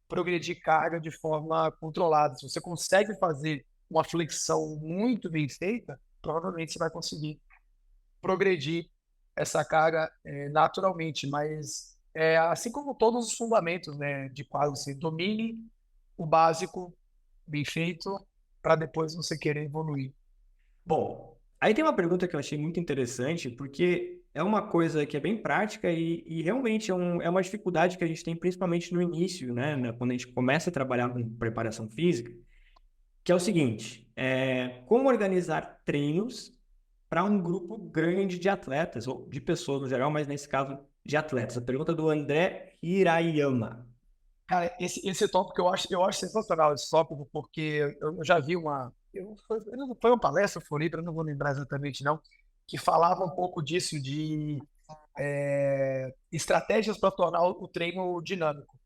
progredir carga de forma controlada. Se você consegue fazer uma flexão muito bem feita, provavelmente você vai conseguir progredir essa carga naturalmente. Mas assim como todos os fundamentos, né, de quadro, você domine o básico bem feito para depois você querer evoluir. Bom, aí tem uma pergunta que eu achei muito interessante, porque é uma coisa que é bem prática e realmente é uma dificuldade que a gente tem principalmente no início, né? Quando a gente começa a trabalhar com preparação física, que é o seguinte, como organizar treinos para um grupo grande de atletas, ou de pessoas no geral, mas nesse caso de atletas. A pergunta do André Hirayama. Cara, esse tópico eu acho sensacional, esse tópico, porque eu já vi foi uma palestra, Floripa, eu não vou lembrar exatamente não, que falava um pouco disso, de estratégias para tornar o treino dinâmico.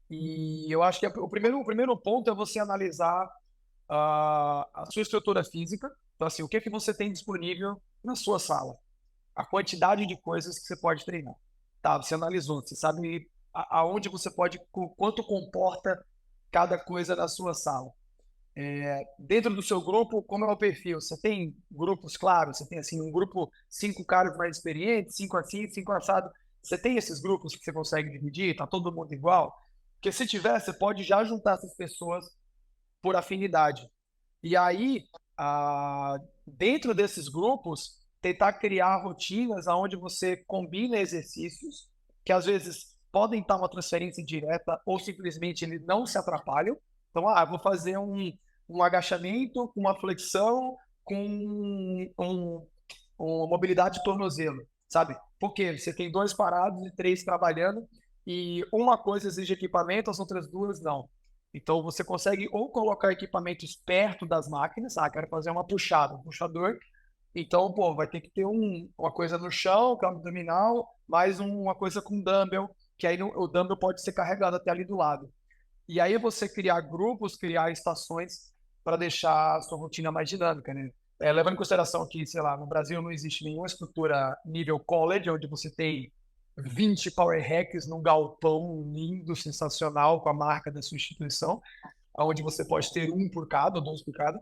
E eu acho que o primeiro ponto é você analisar a sua estrutura física. Então, assim, o que você tem disponível na sua sala? A quantidade de coisas que você pode treinar. Tá, você analisou, você sabe aonde você pode, quanto comporta cada coisa na sua sala. Dentro do seu grupo, como é o perfil? Você tem grupos claros? Você tem assim um grupo 5 caras mais experientes, 5 assim, 5 assado. Você tem esses grupos que você consegue dividir? Tá todo mundo igual? Porque se tiver, você pode já juntar essas pessoas por afinidade. E aí, dentro desses grupos, tentar criar rotinas onde você combina exercícios que às vezes podem estar uma transferência direta ou simplesmente eles não se atrapalham. Então, vou fazer um agachamento, uma flexão com uma mobilidade de tornozelo, sabe? Porque você tem 2 parados e 3 trabalhando e uma coisa exige equipamento, as outras 2 não. Então, você consegue ou colocar equipamentos perto das máquinas, quero fazer uma puxada, um puxador, então, vai ter que ter uma coisa no chão, que é o abdominal, mais uma coisa com dumbbell, que aí o dumbbell pode ser carregado até ali do lado. E aí você criar grupos, criar estações para deixar a sua rotina mais dinâmica, né? Levando em consideração que, sei lá, no Brasil não existe nenhuma estrutura nível college, onde você tem 20 power hacks num galpão lindo, sensacional, com a marca da sua instituição, onde você pode ter 1 por cada ou 2 por cada.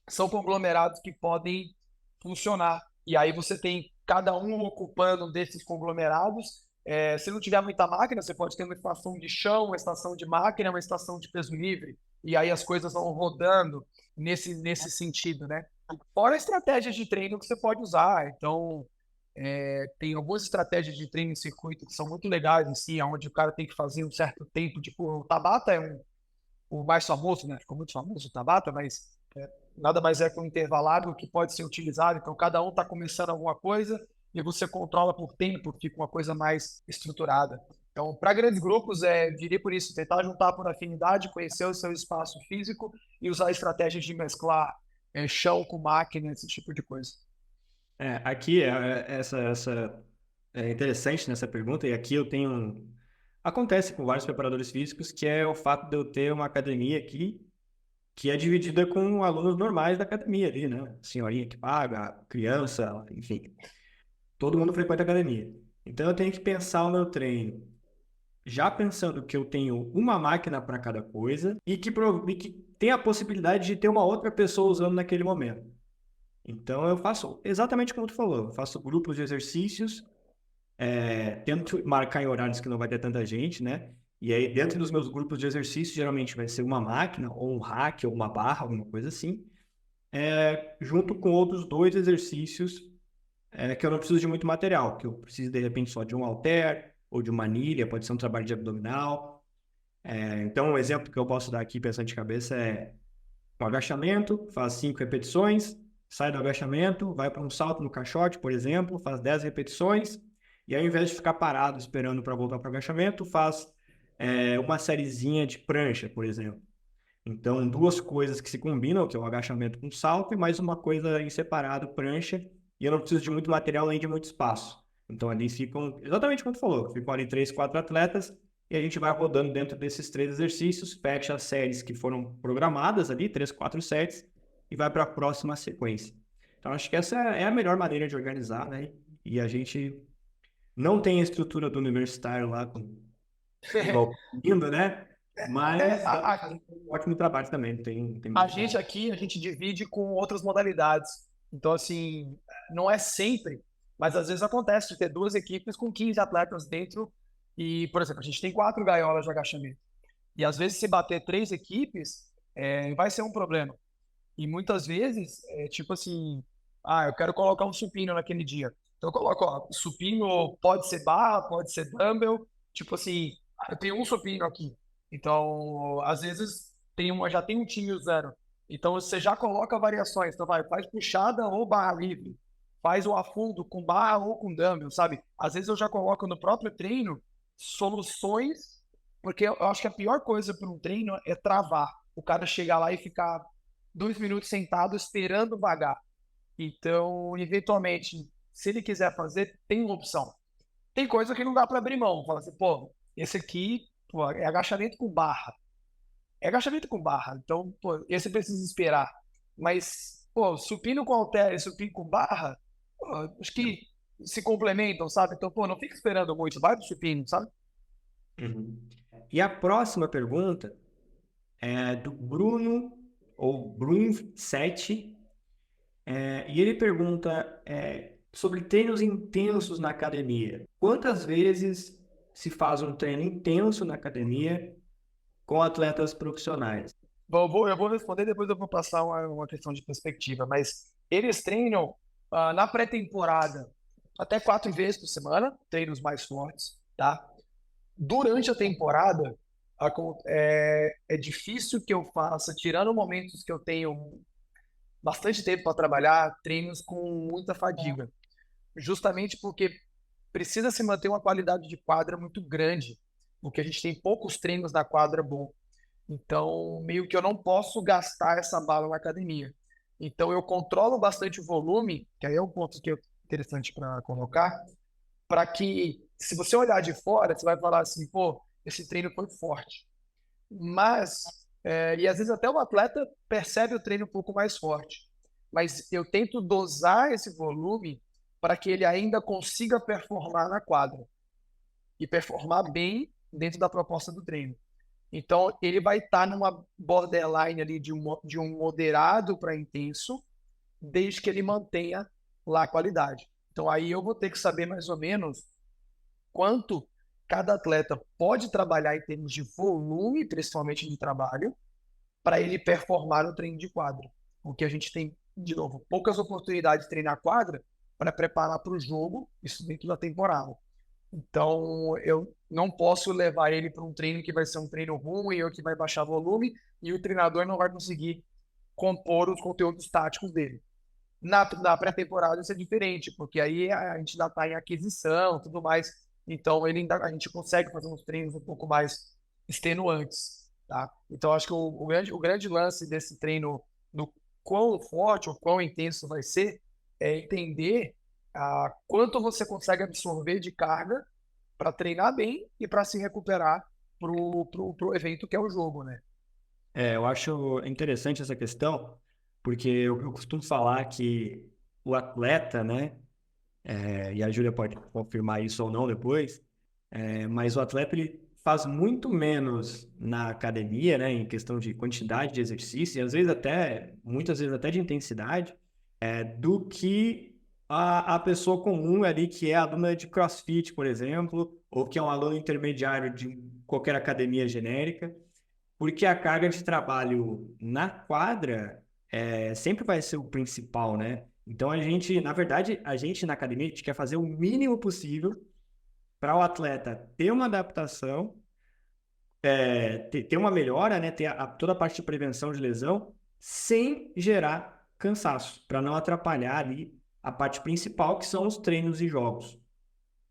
São conglomerados que podem funcionar. E aí você tem cada um ocupando um desses conglomerados. Se não tiver muita máquina, você pode ter uma estação de chão, uma estação de máquina, uma estação de peso livre. E aí as coisas vão rodando nesse sentido, né? Fora estratégias de treino que você pode usar. Então, tem algumas estratégias de treino em circuito que são muito legais em si, onde o cara tem que fazer um certo tempo. Tipo, o Tabata é o mais famoso, né? Ficou muito famoso o Tabata, mas nada mais é que um intervalado que pode ser utilizado. Então, cada um está começando alguma coisa e você controla por tempo, fica uma coisa mais estruturada. Então, para grandes grupos, diria por isso, tentar juntar por afinidade, conhecer o seu espaço físico e usar estratégias de mesclar chão com máquina, esse tipo de coisa. Aqui, é interessante nessa pergunta, e aqui eu tenho... Acontece com vários preparadores físicos, que é o fato de eu ter uma academia aqui, que é dividida com alunos normais da academia ali, né? Senhorinha que paga, criança, enfim. Todo mundo frequenta a academia. Então eu tenho que pensar o meu treino, já pensando que eu tenho uma máquina para cada coisa e que tem a possibilidade de ter uma outra pessoa usando naquele momento. Então eu faço exatamente como tu falou, eu faço grupos de exercícios, tento marcar em horários que não vai ter tanta gente, né? E aí dentro dos meus grupos de exercícios, geralmente vai ser uma máquina, ou um hack, ou uma barra, alguma coisa assim, junto com outros 2 exercícios que eu não preciso de muito material, que eu preciso de repente só de um halter, ou de uma anilha, pode ser um trabalho de abdominal. Então um exemplo que eu posso dar aqui pensando de cabeça é um agachamento, faz 5 repetições, sai do agachamento, vai para um salto no caixote, por exemplo, faz 10 repetições, e ao invés de ficar parado esperando para voltar para o agachamento, faz uma sériezinha de prancha, por exemplo. Então, 2 coisas que se combinam, que é o agachamento com salto, e mais uma coisa em separado, prancha, e eu não preciso de muito material nem de muito espaço. Então, ali ficam, exatamente como tu falou, ficam ali 3, 4 atletas, e a gente vai rodando dentro desses 3 exercícios, fecha as séries que foram programadas ali, 3, 4 séries, e vai para a próxima sequência. Então, acho que essa é a melhor maneira de organizar, né? E a gente não tem a estrutura do universitário lá, igual lindo, né? Mas um ótimo trabalho também. Tem A gente divide com outras modalidades. Então, assim, não é sempre, mas às vezes acontece de ter 2 equipes com 15 atletas dentro. E, por exemplo, a gente tem 4 gaiolas de agachamento. E às vezes, se bater 3 equipes, vai ser um problema. E muitas vezes, tipo assim, eu quero colocar um supino naquele dia. Então eu coloco, supino pode ser barra, pode ser dumbbell. Tipo assim, eu tenho um supino aqui. Então, às vezes, já tem um time usando. Então você já coloca variações. Então faz puxada ou barra livre. Faz o afundo com barra ou com dumbbell, sabe? Às vezes eu já coloco no próprio treino soluções, porque eu acho que a pior coisa para um treino é travar. O cara chegar lá e ficar 2 minutos sentado esperando vagar. Então, eventualmente, se ele quiser fazer, tem uma opção. Tem coisa que não dá para abrir mão. Fala assim, pô, esse aqui, pô, é agachamento com barra. É agachamento com barra. Então, pô, esse precisa esperar. Mas, pô, supino com halter e supino com barra, pô, acho que se complementam, sabe? Então, pô, não fica esperando muito, vai pro supino, sabe? Uhum. E a próxima pergunta é do Bruno, ou Brun7, e ele pergunta sobre treinos intensos na academia. Quantas vezes se faz um treino intenso na academia com atletas profissionais? Bom, eu vou responder, depois eu vou passar uma questão de perspectiva. Mas eles treinam na pré-temporada até 4 vezes por semana, treinos mais fortes, tá? Durante a temporada, é difícil que eu faça, tirando momentos que eu tenho bastante tempo para trabalhar, treinos com muita fadiga. Justamente porque precisa se manter uma qualidade de quadra muito grande, porque a gente tem poucos treinos da quadra bom. Então, meio que eu não posso gastar essa bala na academia. Então, eu controlo bastante o volume, que aí é um ponto que é interessante para colocar, para que, se você olhar de fora, você vai falar assim, pô, esse treino foi forte. Mas, e às vezes até o atleta percebe o treino um pouco mais forte. Mas eu tento dosar esse volume para que ele ainda consiga performar na quadra. E performar bem dentro da proposta do treino. Então, ele vai estar numa borderline ali de um moderado para intenso, desde que ele mantenha lá a qualidade. Então, aí eu vou ter que saber mais ou menos quanto cada atleta pode trabalhar em termos de volume, principalmente de trabalho, para ele performar no treino de quadra. Porque a gente tem, de novo, poucas oportunidades de treinar quadra para preparar para o jogo, isso dentro da temporada. Então, eu não posso levar ele para um treino que vai ser um treino ruim ou que vai baixar volume e o treinador não vai conseguir compor os conteúdos táticos dele. Na pré-temporada isso é diferente, porque aí a gente ainda está em aquisição e tudo mais. Então, a gente consegue fazer uns treinos um pouco mais extenuantes, tá? Então, acho que o grande lance desse treino, do quão forte ou quão intenso vai ser, é entender quanto você consegue absorver de carga para treinar bem e para se recuperar pro evento que é o jogo, né? Eu acho interessante essa questão, porque eu costumo falar que o atleta, né, e a Júlia pode confirmar isso ou não depois, mas o atleta ele faz muito menos na academia, né, em questão de quantidade de exercício, e às vezes muitas vezes até de intensidade, do que a pessoa comum ali, que é aluna de CrossFit, por exemplo, ou que é um aluno intermediário de qualquer academia genérica, porque a carga de trabalho na quadra sempre vai ser o principal, né? Então, na verdade, a gente na academia, a gente quer fazer o mínimo possível para o atleta ter uma adaptação, ter uma melhora, né? Ter toda a parte de prevenção de lesão, sem gerar cansaço, para não atrapalhar ali a parte principal, que são os treinos e jogos.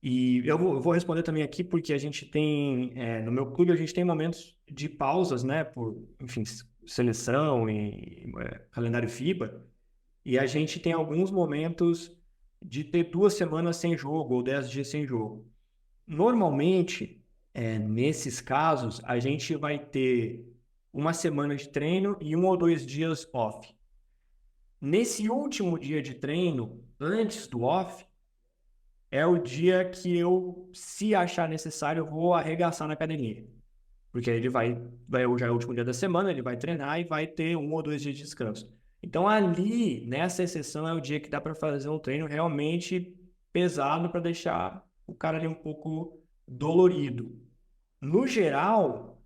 E eu vou responder também aqui porque a gente tem, no meu clube, a gente tem momentos de pausas, né, por, enfim, seleção e calendário FIBA, e a gente tem alguns momentos de ter 2 semanas sem jogo ou 10 dias sem jogo. Normalmente, nesses casos, a gente vai ter 1 semana de treino e 1 ou 2 dias off. Nesse último dia de treino, antes do off, é o dia que eu, se achar necessário, eu vou arregaçar na academia. Porque aí ele já é o último dia da semana, ele vai treinar e vai ter 1 ou 2 dias de descanso. Então ali, nessa exceção, é o dia que dá para fazer um treino realmente pesado para deixar o cara ali um pouco dolorido. No geral,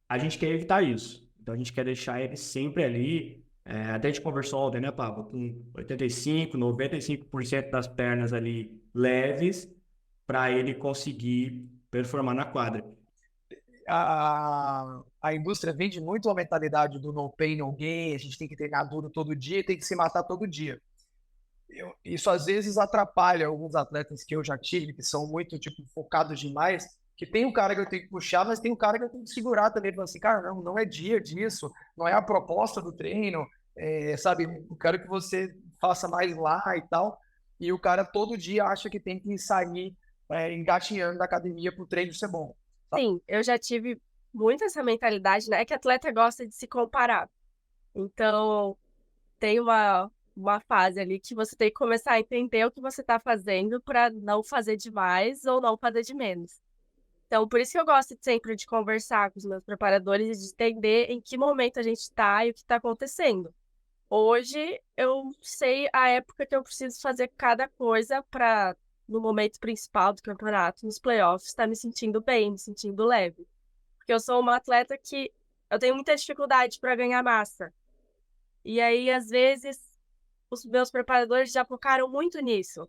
a gente quer evitar isso. Então a gente quer deixar ele sempre ali, até a gente conversou ontem, né, Pablo? Com 85%, 95% das pernas ali leves, para ele conseguir performar na quadra. A indústria vende muito a mentalidade do no pain, no gain, a gente tem que treinar duro todo dia, tem que se matar todo dia. Isso às vezes atrapalha alguns atletas que eu já tive, que são muito tipo, focados demais, que tem um cara que eu tenho que puxar, mas tem um cara que eu tenho que segurar também, falando assim, cara, não é dia disso, não é a proposta do treino, sabe, eu quero que você faça mais lá e tal, e o cara todo dia acha que tem que sair engatinhando na academia pro treino ser bom. Sim, eu já tive muito essa mentalidade, né? Que atleta gosta de se comparar. Então, tem uma fase ali que você tem que começar a entender o que você está fazendo para não fazer demais ou não fazer de menos. Então, por isso que eu gosto sempre de conversar com os meus preparadores e de entender em que momento a gente está e o que está acontecendo. Hoje, eu sei a época que eu preciso fazer cada coisa para, no momento principal do campeonato, nos playoffs, estar me sentindo bem, me sentindo leve. Porque eu sou uma atleta que eu tenho muita dificuldade para ganhar massa. E aí, às vezes, os meus preparadores já focaram muito nisso.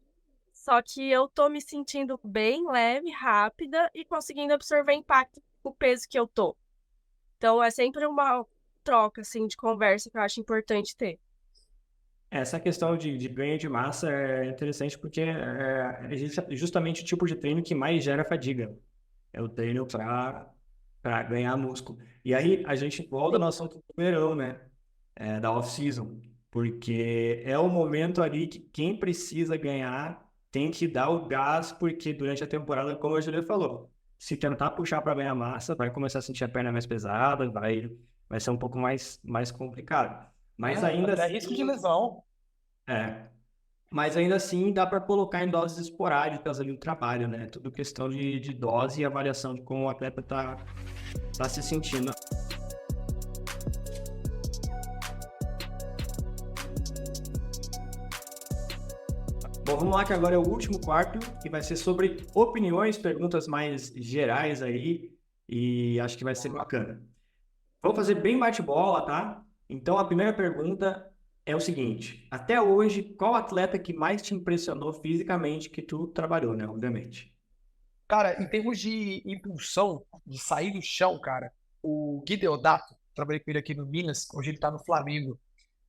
Só que eu tô me sentindo bem leve, rápida e conseguindo absorver impacto com o peso que eu tô. Então é sempre uma troca assim de conversa que eu acho importante ter. Essa questão de ganho de massa é interessante porque justamente o tipo de treino que mais gera fadiga. É o treino para ganhar músculo. E aí a gente volta no assunto do verão, né? Da off-season. Porque é o momento ali que quem precisa ganhar tem que dar o gás, porque durante a temporada, como a Julia falou, se tentar puxar para ganhar massa, vai começar a sentir a perna mais pesada, vai ser um pouco mais complicado. Mas ainda Até assim, risco de lesão. é, mas ainda assim dá para colocar em doses esporádicas ali o trabalho, né? Tudo questão de dose e avaliação de como o atleta tá se sentindo. Bom, vamos lá que agora é o último quarto, que vai ser sobre opiniões, perguntas mais gerais aí, e acho que vai ser bacana. Vamos fazer bem bate-bola, tá? Então a primeira pergunta é o seguinte: até hoje, qual atleta que mais te impressionou fisicamente que tu trabalhou, né? Obviamente. Cara, em termos de impulsão, de sair do chão, cara, o Gui Deodato, trabalhei com ele aqui no Minas, hoje ele tá no Flamengo.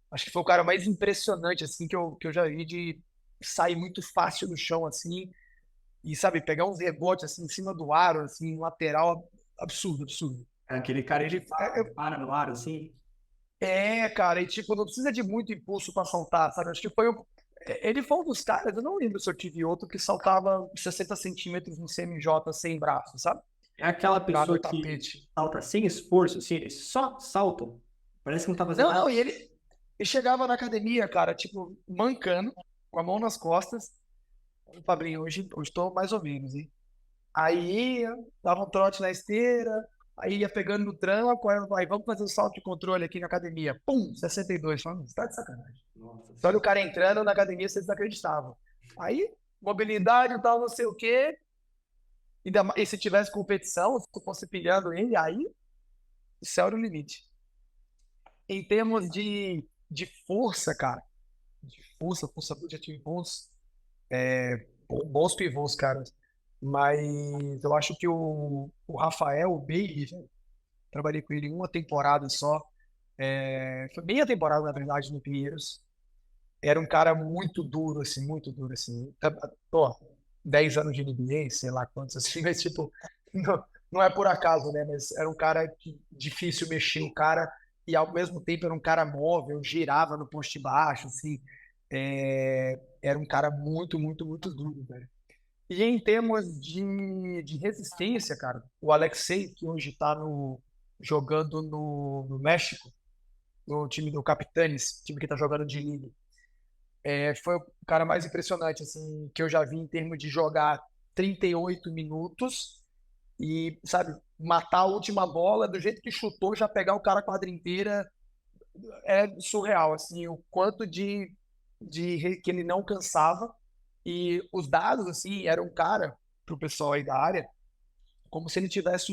Acho que foi o cara mais impressionante, assim, que eu já vi de sair muito fácil do chão, assim, e, sabe, pegar uns rebotes, assim, em cima do aro, assim, lateral, absurdo, absurdo. Aquele cara, ele Ele, é, para no ar, assim. cara, e, tipo, não precisa de muito impulso pra saltar, sabe? Acho que ele foi um dos caras, eu não lembro se eu tive outro que saltava 60 centímetros no CMJ sem braço, sabe? É aquela Lá no pessoa que tapete. salta sem esforço, assim, ele só salta. Parece que não tá fazendo Não, nada. não, e ele chegava na academia, cara, tipo, mancando, com a mão nas costas. Ô, Fabrinho, hoje tô mais ou menos, hein? Aí ia, dava um trote na esteira, aí ia pegando no tranco, aí vamos fazer o salto de controle aqui na academia. Pum, 62. Falando, você tá de sacanagem. Nossa Só olha o Senhora. cara entrando na academia, vocês desacreditavam. Aí, mobilidade e tal, não sei o quê. E se tivesse competição, se tu fosse pilhando ele, aí o céu era o limite. Em termos de força, cara, de força bruta, já tive bons pivôs, cara. Mas eu acho que o Rafael, o Bailey, trabalhei com ele uma temporada só. Foi meia temporada, na verdade, no Pinheiros. Era um cara muito duro, assim, muito duro, assim. Pô, 10 anos de NBA, sei lá quantos, assim, mas, tipo, não é por acaso, né? Mas era um cara difícil mexer, o cara, e ao mesmo tempo era um cara móvel, girava no poste baixo, assim. Era um cara muito, muito, muito duro, velho. E em termos de resistência, cara, o Alexei, que hoje está jogando no México, no time do Capitanes, time que está jogando de liga, foi o cara mais impressionante assim, que eu já vi em termos de jogar 38 minutos e, sabe, matar a última bola, do jeito que chutou, já pegar o cara a quadra inteira. É surreal, assim, o quanto que ele não cansava. E os dados, assim, era um cara, pro pessoal aí da área, como se ele tivesse,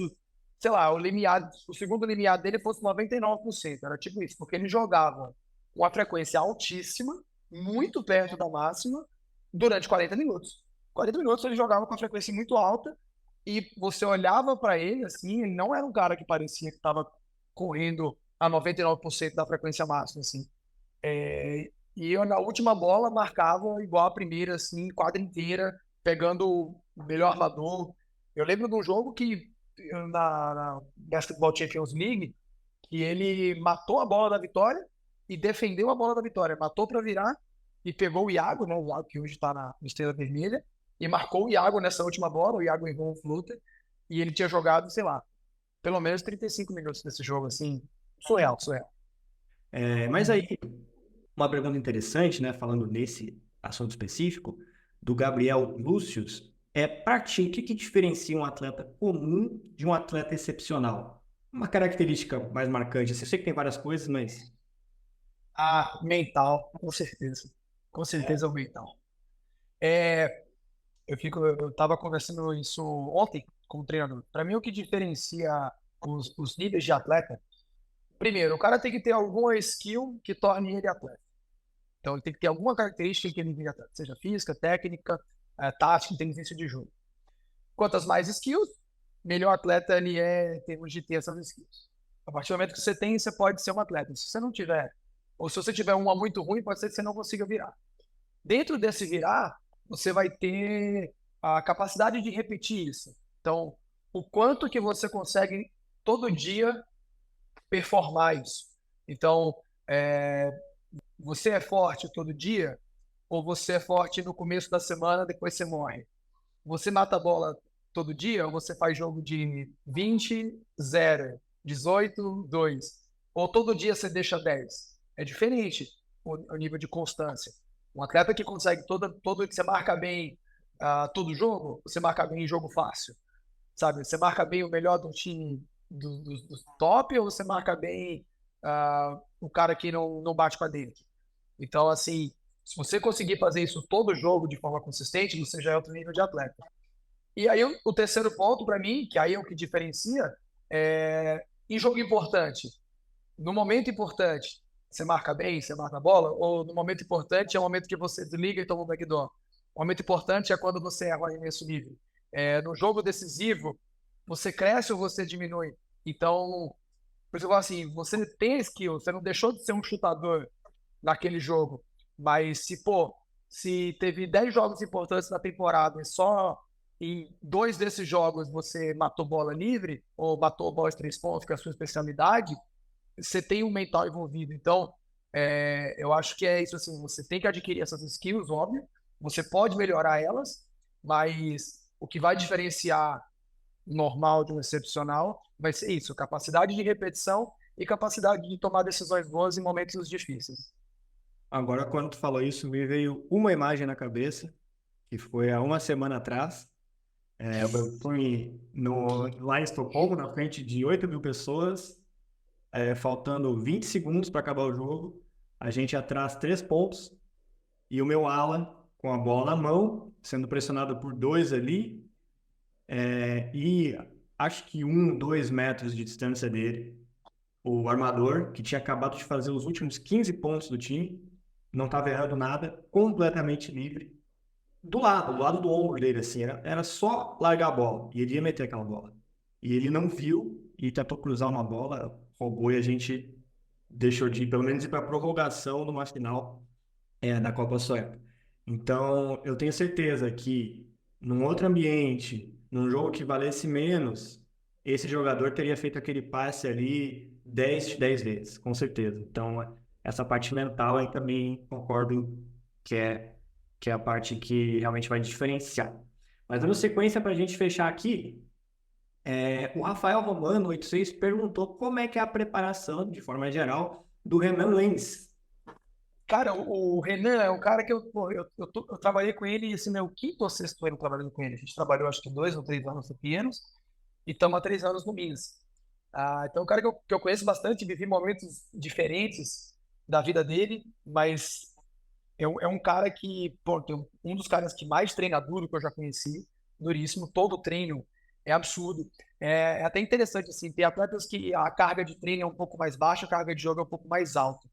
sei lá, o segundo limiar dele fosse 99%. Era tipo isso, porque ele jogava com a frequência altíssima, muito perto da máxima, durante 40 minutos. 40 minutos ele jogava com a frequência muito alta e você olhava para ele, assim, ele não era um cara que parecia que estava correndo a 99% da frequência máxima, assim. E eu, na última bola, marcava igual a primeira, assim, quadra inteira, pegando o melhor armador. Eu lembro de um jogo que, na Basketball Champions League, que ele matou a bola da vitória e defendeu a bola da vitória. Matou para virar e pegou o Iago, né? O Iago que hoje está na Estrela Vermelha, e marcou o Iago nessa última bola. O Iago errou o floater e ele tinha jogado, sei lá, pelo menos 35 minutos nesse jogo, assim, surreal, surreal. Mas aí, uma pergunta interessante, né, falando nesse assunto específico, do Gabriel Lúcius, para ti, o que diferencia um atleta comum de um atleta excepcional? Uma característica mais marcante, assim, eu sei que tem várias coisas, mas... Mental, com certeza. Com certeza é o mental. Eu tava conversando isso ontem com o treinador. Para mim, o que diferencia os níveis de atleta, primeiro, o cara tem que ter alguma skill que torne ele atleta. Então, ele tem que ter alguma característica que ele vire atleta, seja física, técnica, tática, inteligência de jogo. Quantas mais skills, melhor atleta ele é em termos de ter essas skills. A partir do momento que você tem, você pode ser um atleta. Se você não tiver, ou se você tiver uma muito ruim, pode ser que você não consiga virar. Dentro desse virar, você vai ter a capacidade de repetir isso. Então, o quanto que você consegue todo dia performar isso. Então, você é forte todo dia ou você é forte no começo da semana, depois você morre? Você mata a bola todo dia ou você faz jogo de 20, 0, 18, 2? Ou todo dia você deixa 10? É diferente o nível de constância. Um atleta que consegue todo você marca bem todo jogo, você marca bem em jogo fácil, sabe? Você marca bem o melhor do time do top ou você marca bem o cara que não bate para dentro? Então, assim, se você conseguir fazer isso todo jogo de forma consistente, você já é outro nível de atleta. E aí o terceiro ponto para mim, que aí é o que diferencia, em jogo importante. No momento importante, você marca bem, você marca a bola, ou no momento importante é o momento que você desliga e toma um backdoor. O momento importante é quando você erra o arremesso livre. No jogo decisivo, você cresce ou você diminui. Então, por isso eu falo assim, você tem skill, você não deixou de ser um chutador naquele jogo, mas se teve 10 jogos importantes na temporada e só em 2 desses jogos você matou bola livre, ou matou bola de 3 pontos, que é a sua especialidade, você tem um mental envolvido. Então, eu acho que é isso assim, você tem que adquirir essas skills, óbvio, você pode melhorar elas, mas o que vai diferenciar o normal de um excepcional vai ser isso, capacidade de repetição e capacidade de tomar decisões boas em momentos difíceis. Agora, quando tu falou isso, me veio uma imagem na cabeça, que foi há uma semana atrás. Eu fui lá em Estocolmo, na frente de 8.000 pessoas, faltando 20 segundos para acabar o jogo. A gente atrás 3 pontos e o meu ala com a bola na mão, sendo pressionado por 2 ali, e acho que 2 metros de distância dele, o armador, que tinha acabado de fazer os últimos 15 pontos do time, não estava errando nada, completamente livre, do lado do ombro dele, assim, era só largar a bola, e ele ia meter aquela bola. E ele não viu e tentou cruzar uma bola, roubou, e a gente deixou de, pelo menos, ir para a prorrogação numa final da Copa Sueca. Então, eu tenho certeza que num outro ambiente, num jogo que valesse menos, esse jogador teria feito aquele passe ali 10 de 10 vezes, com certeza. Então, essa parte mental aí também concordo que é a parte que realmente vai diferenciar. Mas dando sequência para a gente fechar aqui, o Rafael Romano, 86, perguntou como é que é a preparação, de forma geral, do Renan Lenz. Cara, o Renan é um cara que eu trabalhei com ele, esse meu quinto ou sexto ano trabalhando com ele. A gente trabalhou acho que 2 ou 3 anos no Pinheiros e estamos há 3 anos no Minas. Então é um cara que eu conheço bastante, vivi momentos diferentes da vida dele, mas é um cara que, tem um dos caras que mais treina duro que eu já conheci, duríssimo, todo treino é absurdo. É até interessante, assim, tem atletas que a carga de treino é um pouco mais baixa, a carga de jogo é um pouco mais alta.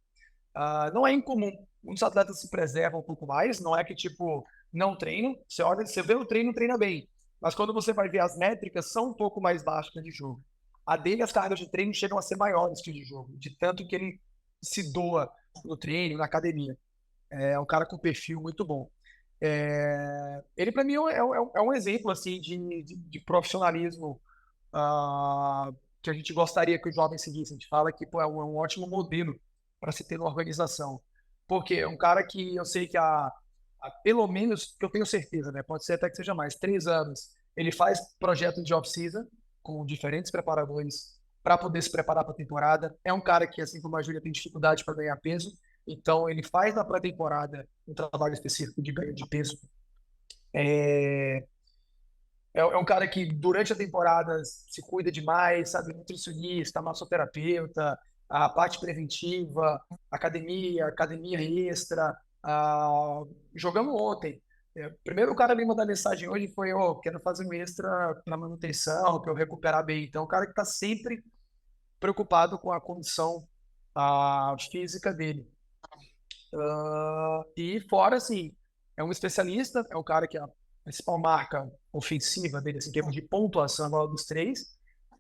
Não é incomum. Muitos atletas se preservam um pouco mais, não é que, tipo, não treinam. Você olha, você vê o treino, treina bem. Mas quando você vai ver as métricas, são um pouco mais baixas que a de jogo. A dele, as cargas de treino chegam a ser maiores que a de jogo, de tanto que ele se doa no treino, na academia. É um cara com perfil muito bom. Ele, para mim, é um exemplo, assim, de profissionalismo que a gente gostaria que os jovens seguissem. A gente fala que é um ótimo modelo para se ter uma organização. Porque é um cara que eu sei que pelo menos, que eu tenho certeza, né? Pode ser até que seja mais, 3 anos. Ele faz projetos de off-season com diferentes preparadores para poder se preparar para a temporada. É um cara que, assim como a Júlia, tem dificuldade para ganhar peso, então ele faz na pré-temporada um trabalho específico de ganho de peso. É um cara que durante a temporada se cuida demais, sabe? Nutricionista, massoterapeuta, a parte preventiva, academia extra. Jogamos ontem. Primeiro o cara me mandou mensagem hoje foi, quero fazer um extra para manutenção, para eu recuperar bem. Então, o cara que está sempre preocupado com a condição física dele. E fora, assim, é um especialista, é um cara que a principal marca ofensiva dele, assim, em termos de pontuação, é a maior dos três.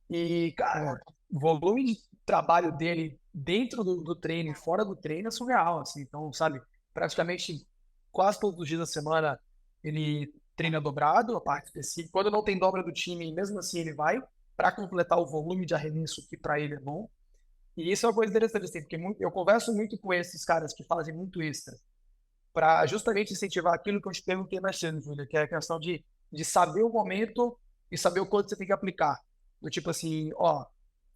E, cara, o volume de trabalho dele dentro do treino e fora do treino é surreal, assim. Então, sabe, praticamente quase todos os dias da semana ele treina dobrado, a parte específica. Quando não tem dobra do time, mesmo assim ele vai para completar o volume de arremesso que para ele é bom. E isso é uma coisa interessante, assim, porque eu converso muito com esses caras que fazem muito extra, para justamente incentivar aquilo que eu te perguntei mais cedo, Júlia, que é a questão de saber o momento e saber o quanto você tem que aplicar. Do tipo assim,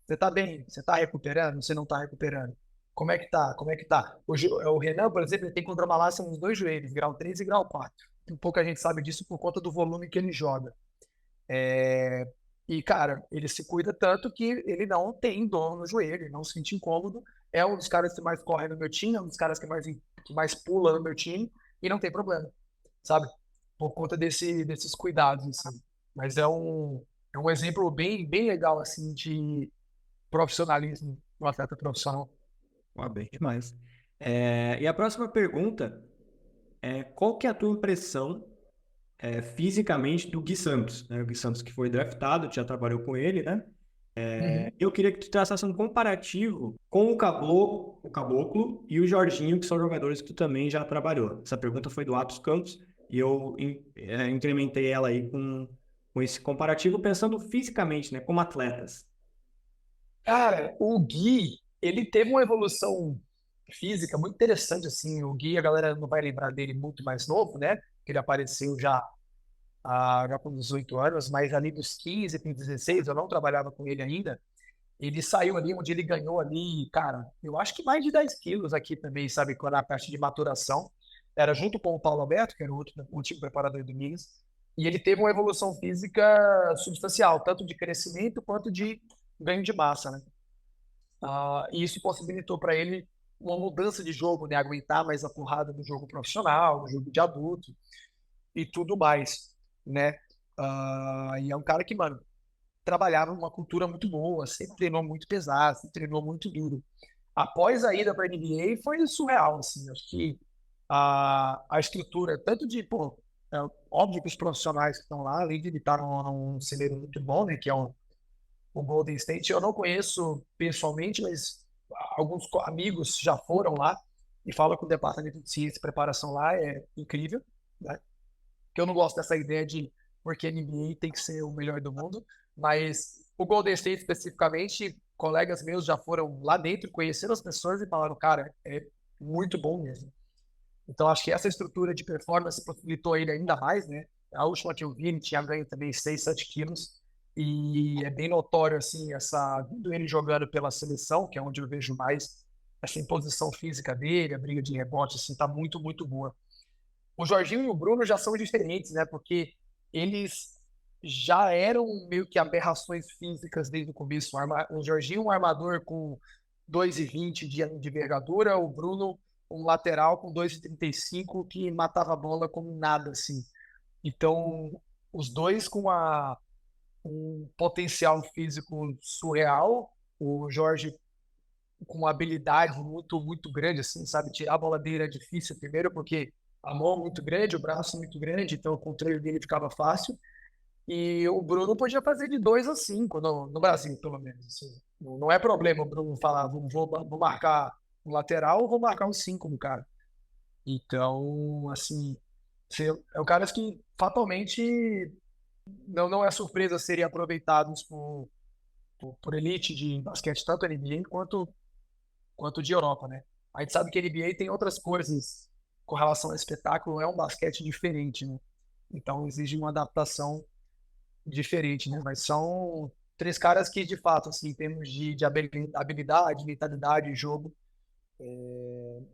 você tá bem, você tá recuperando, você não tá recuperando. Como é que tá? Como é que tá? O Renan, por exemplo, ele tem condromalácia nos 2 joelhos, grau 3 e grau 4. Pouca gente sabe disso por conta do volume que ele joga. E, cara, ele se cuida tanto que ele não tem dor no joelho, ele não se sente incômodo. É um dos caras que mais corre no meu time, é um dos caras que mais pula no meu time, e não tem problema, sabe? Por conta desses cuidados, assim. Mas é um exemplo bem, bem legal, assim, de profissionalismo do atleta profissional. Bem demais. E a próxima pergunta é: qual que é a tua impressão fisicamente do Gui Santos? Né? O Gui Santos que foi draftado, tu já trabalhou com ele, né? Eu queria que tu traçasse um comparativo com o Caboclo e o Jorginho, que são jogadores que tu também já trabalhou. Essa pergunta foi do Atos Campos e eu incrementei ela aí com esse comparativo, pensando fisicamente, né, como atletas. Cara, o Gui, ele teve uma evolução física muito interessante, assim. O Gui, a galera não vai lembrar dele muito mais novo, né? Que ele apareceu já com 18 anos, mas ali dos 15 para 16, eu não trabalhava com ele ainda. Ele saiu ali onde ele ganhou ali, cara, eu acho que mais de 10 quilos aqui também, sabe? Quando a parte de maturação. Era junto com o Paulo Alberto, que era o último preparador do Minas. E ele teve uma evolução física substancial, tanto de crescimento quanto de ganho de massa, né? E isso possibilitou para ele uma mudança de jogo, né? Aguentar mais a porrada do jogo profissional, do jogo de adulto e tudo mais, né? E é um cara que, mano, trabalhava numa cultura muito boa, sempre treinou muito pesado, sempre treinou muito duro. Após a ida para a NBA foi surreal, assim. Acho que a estrutura, tanto de, é óbvio que os profissionais que estão lá, além de estar num celeiro muito bom, né? Que é o Golden State. Eu não conheço pessoalmente, mas alguns amigos já foram lá e falam que o departamento de ciência e preparação lá é incrível, né? Que eu não gosto dessa ideia de porque a NBA tem que ser o melhor do mundo, mas o Golden State especificamente, colegas meus já foram lá dentro, conheceram as pessoas e falaram, cara, é muito bom mesmo. Então acho que essa estrutura de performance possibilitou ele ainda mais, né? A última que eu vi, ele tinha ganho também 6, 7 quilos. E é bem notório, assim, vindo ele jogando pela seleção, que é onde eu vejo mais essa imposição física dele, a briga de rebote, assim, tá muito, muito boa. O Jorginho e o Bruno já são diferentes, né? Porque eles já eram meio que aberrações físicas desde o começo. O Jorginho, um armador com 2,20 de envergadura, o Bruno, um lateral com 2,35 que matava a bola como nada, assim. Então, os dois com um potencial físico surreal, o Jorge com uma habilidade muito, muito grande, assim, sabe? Tirar a bola dele é difícil, primeiro porque a mão é muito grande, o braço é muito grande, então o controle dele ficava fácil. E o Bruno podia fazer de 2 a 5 no Brasil, pelo menos. Assim. Não é problema o Bruno falar, vou marcar um lateral ou vou marcar um 5 no cara. Então, assim, é o cara que fatalmente não é surpresa serem aproveitados por elite de basquete, tanto NBA quanto de Europa, né? A gente sabe que a NBA tem outras coisas com relação ao espetáculo, é um basquete diferente, né? Então exige uma adaptação diferente, né? Mas são três caras que, de fato, assim, em termos de habilidade, mentalidade e jogo,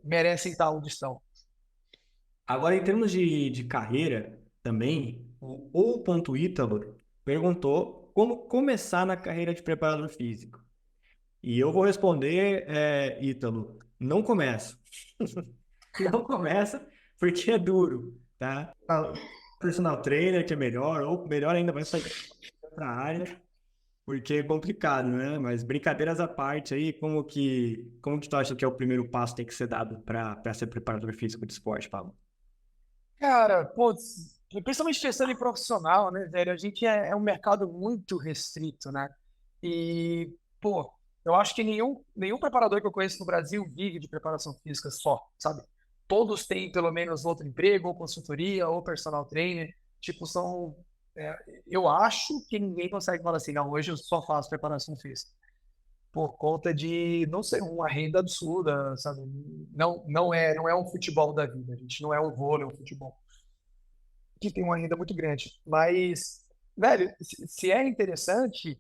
merecem estar onde estão. Agora, em termos de carreira, também, o Ponto Ítalo perguntou como começar na carreira de preparador físico. E eu vou responder, Ítalo, não começa. Não começa porque é duro, tá? Personal trainer que é melhor, ou melhor ainda, vai sair para a área, porque é complicado, né? Mas brincadeiras à parte aí, como que tu acha que é o primeiro passo que tem que ser dado para ser preparador físico de esporte, Pablo? Cara, putz, principalmente pensando em profissional, né, velho? A gente é um mercado muito restrito, né? E, pô, eu acho que nenhum preparador que eu conheço no Brasil vive de preparação física só, sabe? Todos têm pelo menos outro emprego, ou consultoria, ou personal trainer. Tipo, eu acho que ninguém consegue falar assim, não, hoje eu só faço preparação física. Por conta de não ser uma renda absurda, sabe? Não é um futebol da vida, a gente não é um vôlei, é um futebol que tem uma renda muito grande. Mas, velho, se é interessante,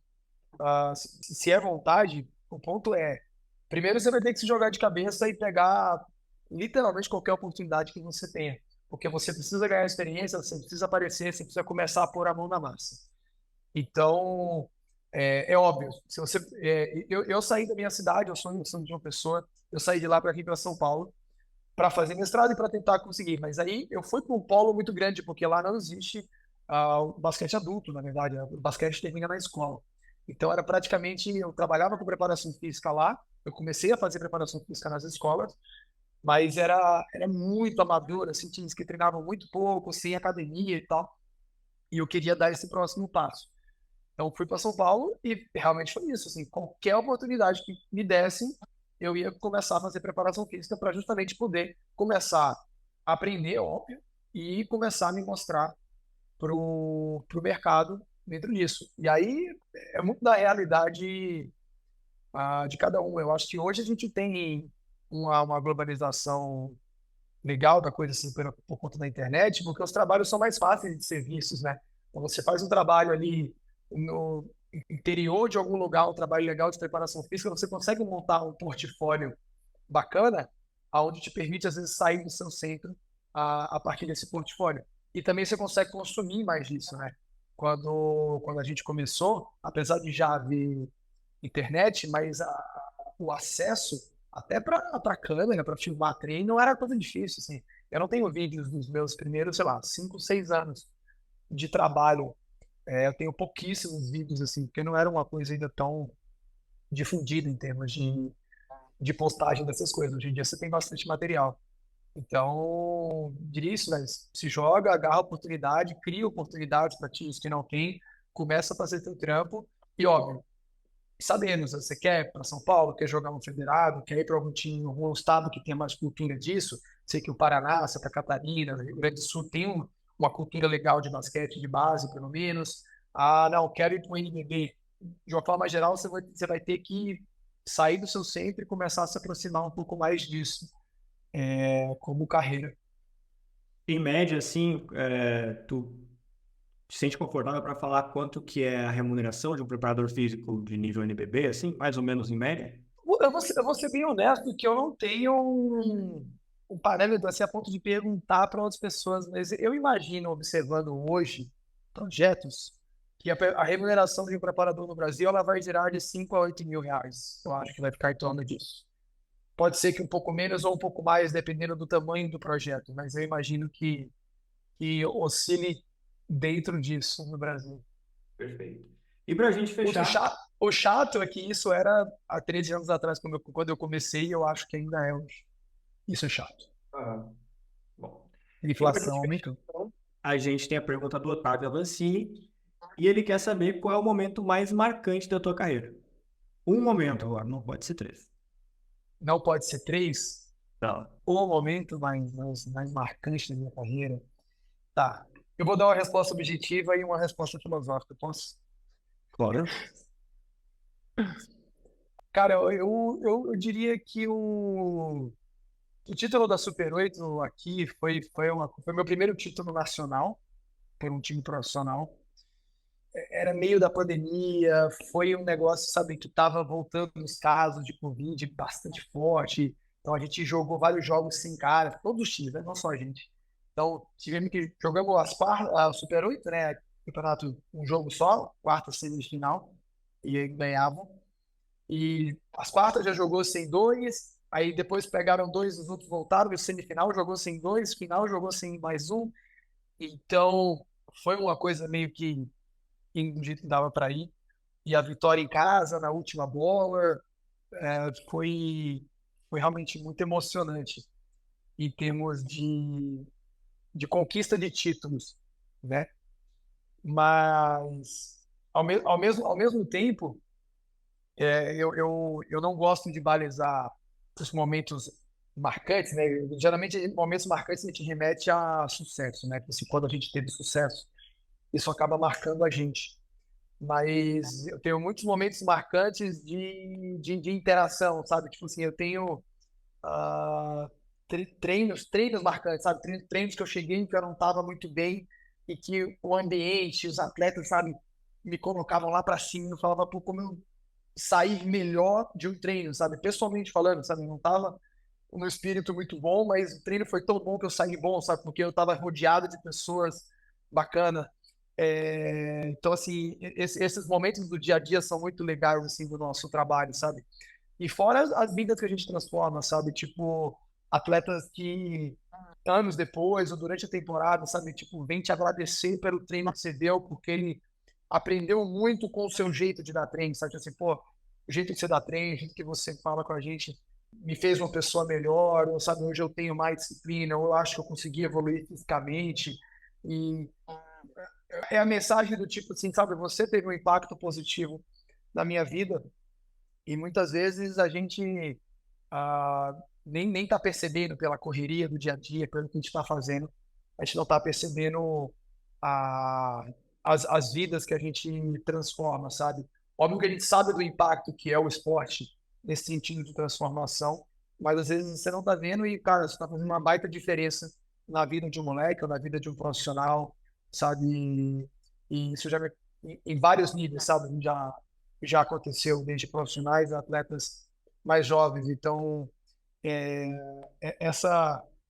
se é vontade, o ponto é, primeiro você vai ter que se jogar de cabeça e pegar literalmente qualquer oportunidade que você tenha. Porque você precisa ganhar experiência, você precisa aparecer, você precisa começar a pôr a mão na massa. Então, é óbvio, se você, eu saí da minha cidade, eu sou de uma pessoa, eu saí de lá para aqui para São Paulo para fazer mestrado e para tentar conseguir. Mas aí eu fui para um polo muito grande, porque lá não existe o basquete adulto, na verdade, né? O basquete termina na escola. Então era praticamente, eu trabalhava com preparação física lá, eu comecei a fazer preparação física nas escolas, mas era muito amador, assim, times que treinavam muito pouco, sem academia e tal, e eu queria dar esse próximo passo. Então fui para São Paulo e realmente foi isso, assim, qualquer oportunidade que me dessem, eu ia começar a fazer preparação física para justamente poder começar a aprender, óbvio, e começar a me mostrar pro mercado dentro disso. E aí é muito da realidade de cada um. Eu acho que hoje a gente tem uma globalização legal da coisa assim por conta da internet, porque os trabalhos são mais fáceis de ser vistos, né? Então você faz um trabalho ali no interior de algum lugar, um trabalho legal de preparação física, você consegue montar um portfólio bacana, aonde te permite às vezes sair do seu centro a partir desse portfólio. E também você consegue consumir mais disso, né? Quando a gente começou, apesar de já haver internet, mas o acesso até para câmera, para filmar treino, não era coisa difícil, assim. Eu não tenho vídeos dos meus primeiros, sei lá, 5, 6 anos de trabalho. Eu tenho pouquíssimos vídeos, assim, porque não era uma coisa ainda tão difundida em termos de postagem dessas coisas. Hoje em dia você tem bastante material. Então, diria isso, né? Se joga, agarra a oportunidade, cria oportunidades para times que não tem, começa a fazer seu trampo e, óbvio, sabendo, se você quer ir para São Paulo, quer jogar um federado, quer ir para algum time, algum estado que tenha mais cultura disso, sei que o Paraná, Santa Catarina, Rio Grande do Sul tem uma cultura legal de basquete de base, pelo menos. Ah, não, quero ir para o NBB. De uma forma geral, você vai ter que sair do seu centro e começar a se aproximar um pouco mais disso, como carreira. Em média, assim, tu te sente confortável para falar quanto que é a remuneração de um preparador físico de nível NBB, assim, mais ou menos em média? Eu vou ser bem honesto que eu não tenho um parâmetro assim, a ponto de perguntar para outras pessoas, mas eu imagino, observando hoje projetos, que a remuneração de um preparador no Brasil ela vai girar de 5 a 8 mil reais. Eu acho que vai ficar em torno disso. Pode ser que um pouco menos ou um pouco mais, dependendo do tamanho do projeto, mas eu imagino que oscile dentro disso no Brasil. Perfeito. E para a gente O fechar, chato, o chato é que isso era há 13 anos atrás, quando eu comecei, e eu acho que ainda é hoje. Isso é chato. ah, bom, e para a Inflação gente fechar, aumentou. a gente tem a pergunta do Otávio Avancini, e ele quer saber qual é o momento mais marcante da tua carreira. Um momento agora, não pode ser três. Não pode ser três. Não. O momento mais marcante da minha carreira. Tá. Eu vou dar uma resposta objetiva e uma resposta filosófica. Posso? Claro. Cara, eu diria que o O título da Super 8 aqui foi meu primeiro título nacional por um time profissional. Era meio da pandemia, foi um negócio, sabe, que tava voltando os casos de Covid bastante forte. Então a gente jogou vários jogos sem cara, todos os times, né? Não só a gente. Então jogamos a Super 8, né? Campeonato um jogo só, quarta semifinal, e aí ganhavam. E as quartas já jogou sem dois, aí depois pegaram dois, os outros voltaram, e o semifinal jogou sem dois, final jogou sem mais um. Então foi uma coisa meio que um dia que dava para ir. E a vitória em casa, na última bola, foi realmente muito emocionante em termos de conquista de títulos, né? Mas, ao mesmo tempo, eu não gosto de balizar os momentos marcantes, né? Geralmente, momentos marcantes a gente remete a sucesso, né? Porque, assim, quando a gente teve sucesso, isso acaba marcando a gente. Mas eu tenho muitos momentos marcantes de interação, sabe? Tipo assim, eu tenho ah, treinos marcantes, sabe? Treinos que eu cheguei que eu não estava muito bem e que o ambiente, os atletas, sabe, me colocavam lá para cima e falavam, pô, como eu saí melhor de um treino, sabe? Pessoalmente falando, sabe? Não tava o meu espírito muito bom, mas o treino foi tão bom que eu saí bom, sabe? Porque eu estava rodeado de pessoas bacanas. Então, assim, esses momentos do dia a dia são muito legais, assim, do nosso trabalho, sabe? E fora as vidas que a gente transforma, sabe? Tipo, atletas que anos depois ou durante a temporada, sabe? Tipo, vem te agradecer pelo treino que você deu, porque ele aprendeu muito com o seu jeito de dar treino, sabe? Assim, pô, o jeito que você dá treino, o jeito que você fala com a gente me fez uma pessoa melhor, ou, sabe? Hoje eu tenho mais disciplina, ou eu acho que eu consegui evoluir fisicamente. E é a mensagem do tipo assim, sabe? Você teve um impacto positivo na minha vida e muitas vezes a gente ah, nem tá percebendo pela correria do dia a dia, pelo que a gente está fazendo, a gente não está percebendo ah, as vidas que a gente transforma, sabe? Óbvio que a gente sabe do impacto que é o esporte nesse sentido de transformação, mas às vezes você não está vendo e, cara, você está fazendo uma baita diferença na vida de um moleque ou na vida de um profissional, sabe? E isso já em vários níveis, sabe? Já aconteceu desde profissionais a atletas mais jovens. Então, é,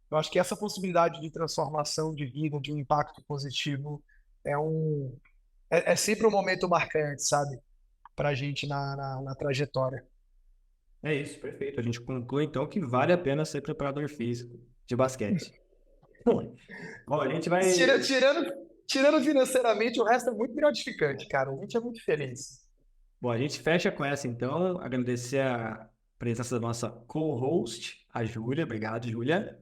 eu acho que essa possibilidade de transformação de vida, de um impacto positivo, é sempre um momento marcante, sabe, para a gente na trajetória. É isso, perfeito. A gente conclui então que vale a pena ser preparador físico de basquete. Bom, a gente vai. Tirando financeiramente, o resto é muito gratificante, cara. A gente é muito feliz. Bom, a gente fecha com essa então. Agradecer a presença da nossa co-host, a Júlia. Obrigado, Júlia.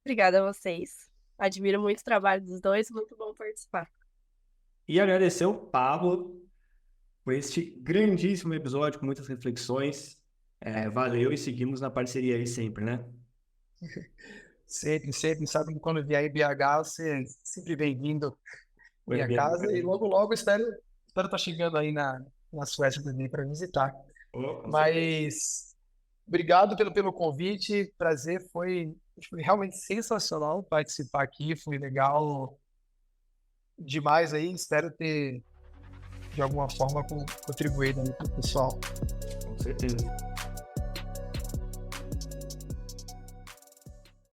Obrigada a vocês. Admiro muito o trabalho dos dois, muito bom participar. E agradecer o Pablo por este grandíssimo episódio com muitas reflexões. Valeu e seguimos na parceria aí sempre, né? Sempre, sempre, sabe que quando vier em BH, você é sempre bem-vindo à minha casa e logo, logo espero estar chegando aí na Suécia também para visitar. Mas obrigado pelo convite, prazer, foi realmente sensacional participar aqui, foi legal demais aí, espero ter de alguma forma contribuído aí para o pessoal. Com certeza.